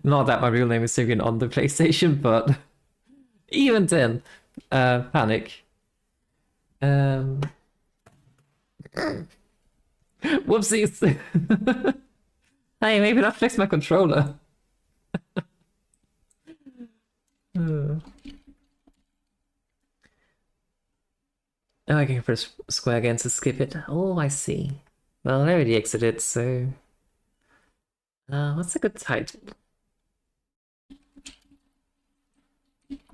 Not that my real name is even on the PlayStation, but... Even then, panic. Whoopsies! Hey, maybe that fixed my controller. Oh, I can press square again to skip it. Oh, I see. Well, I already exited, so... what's a good title?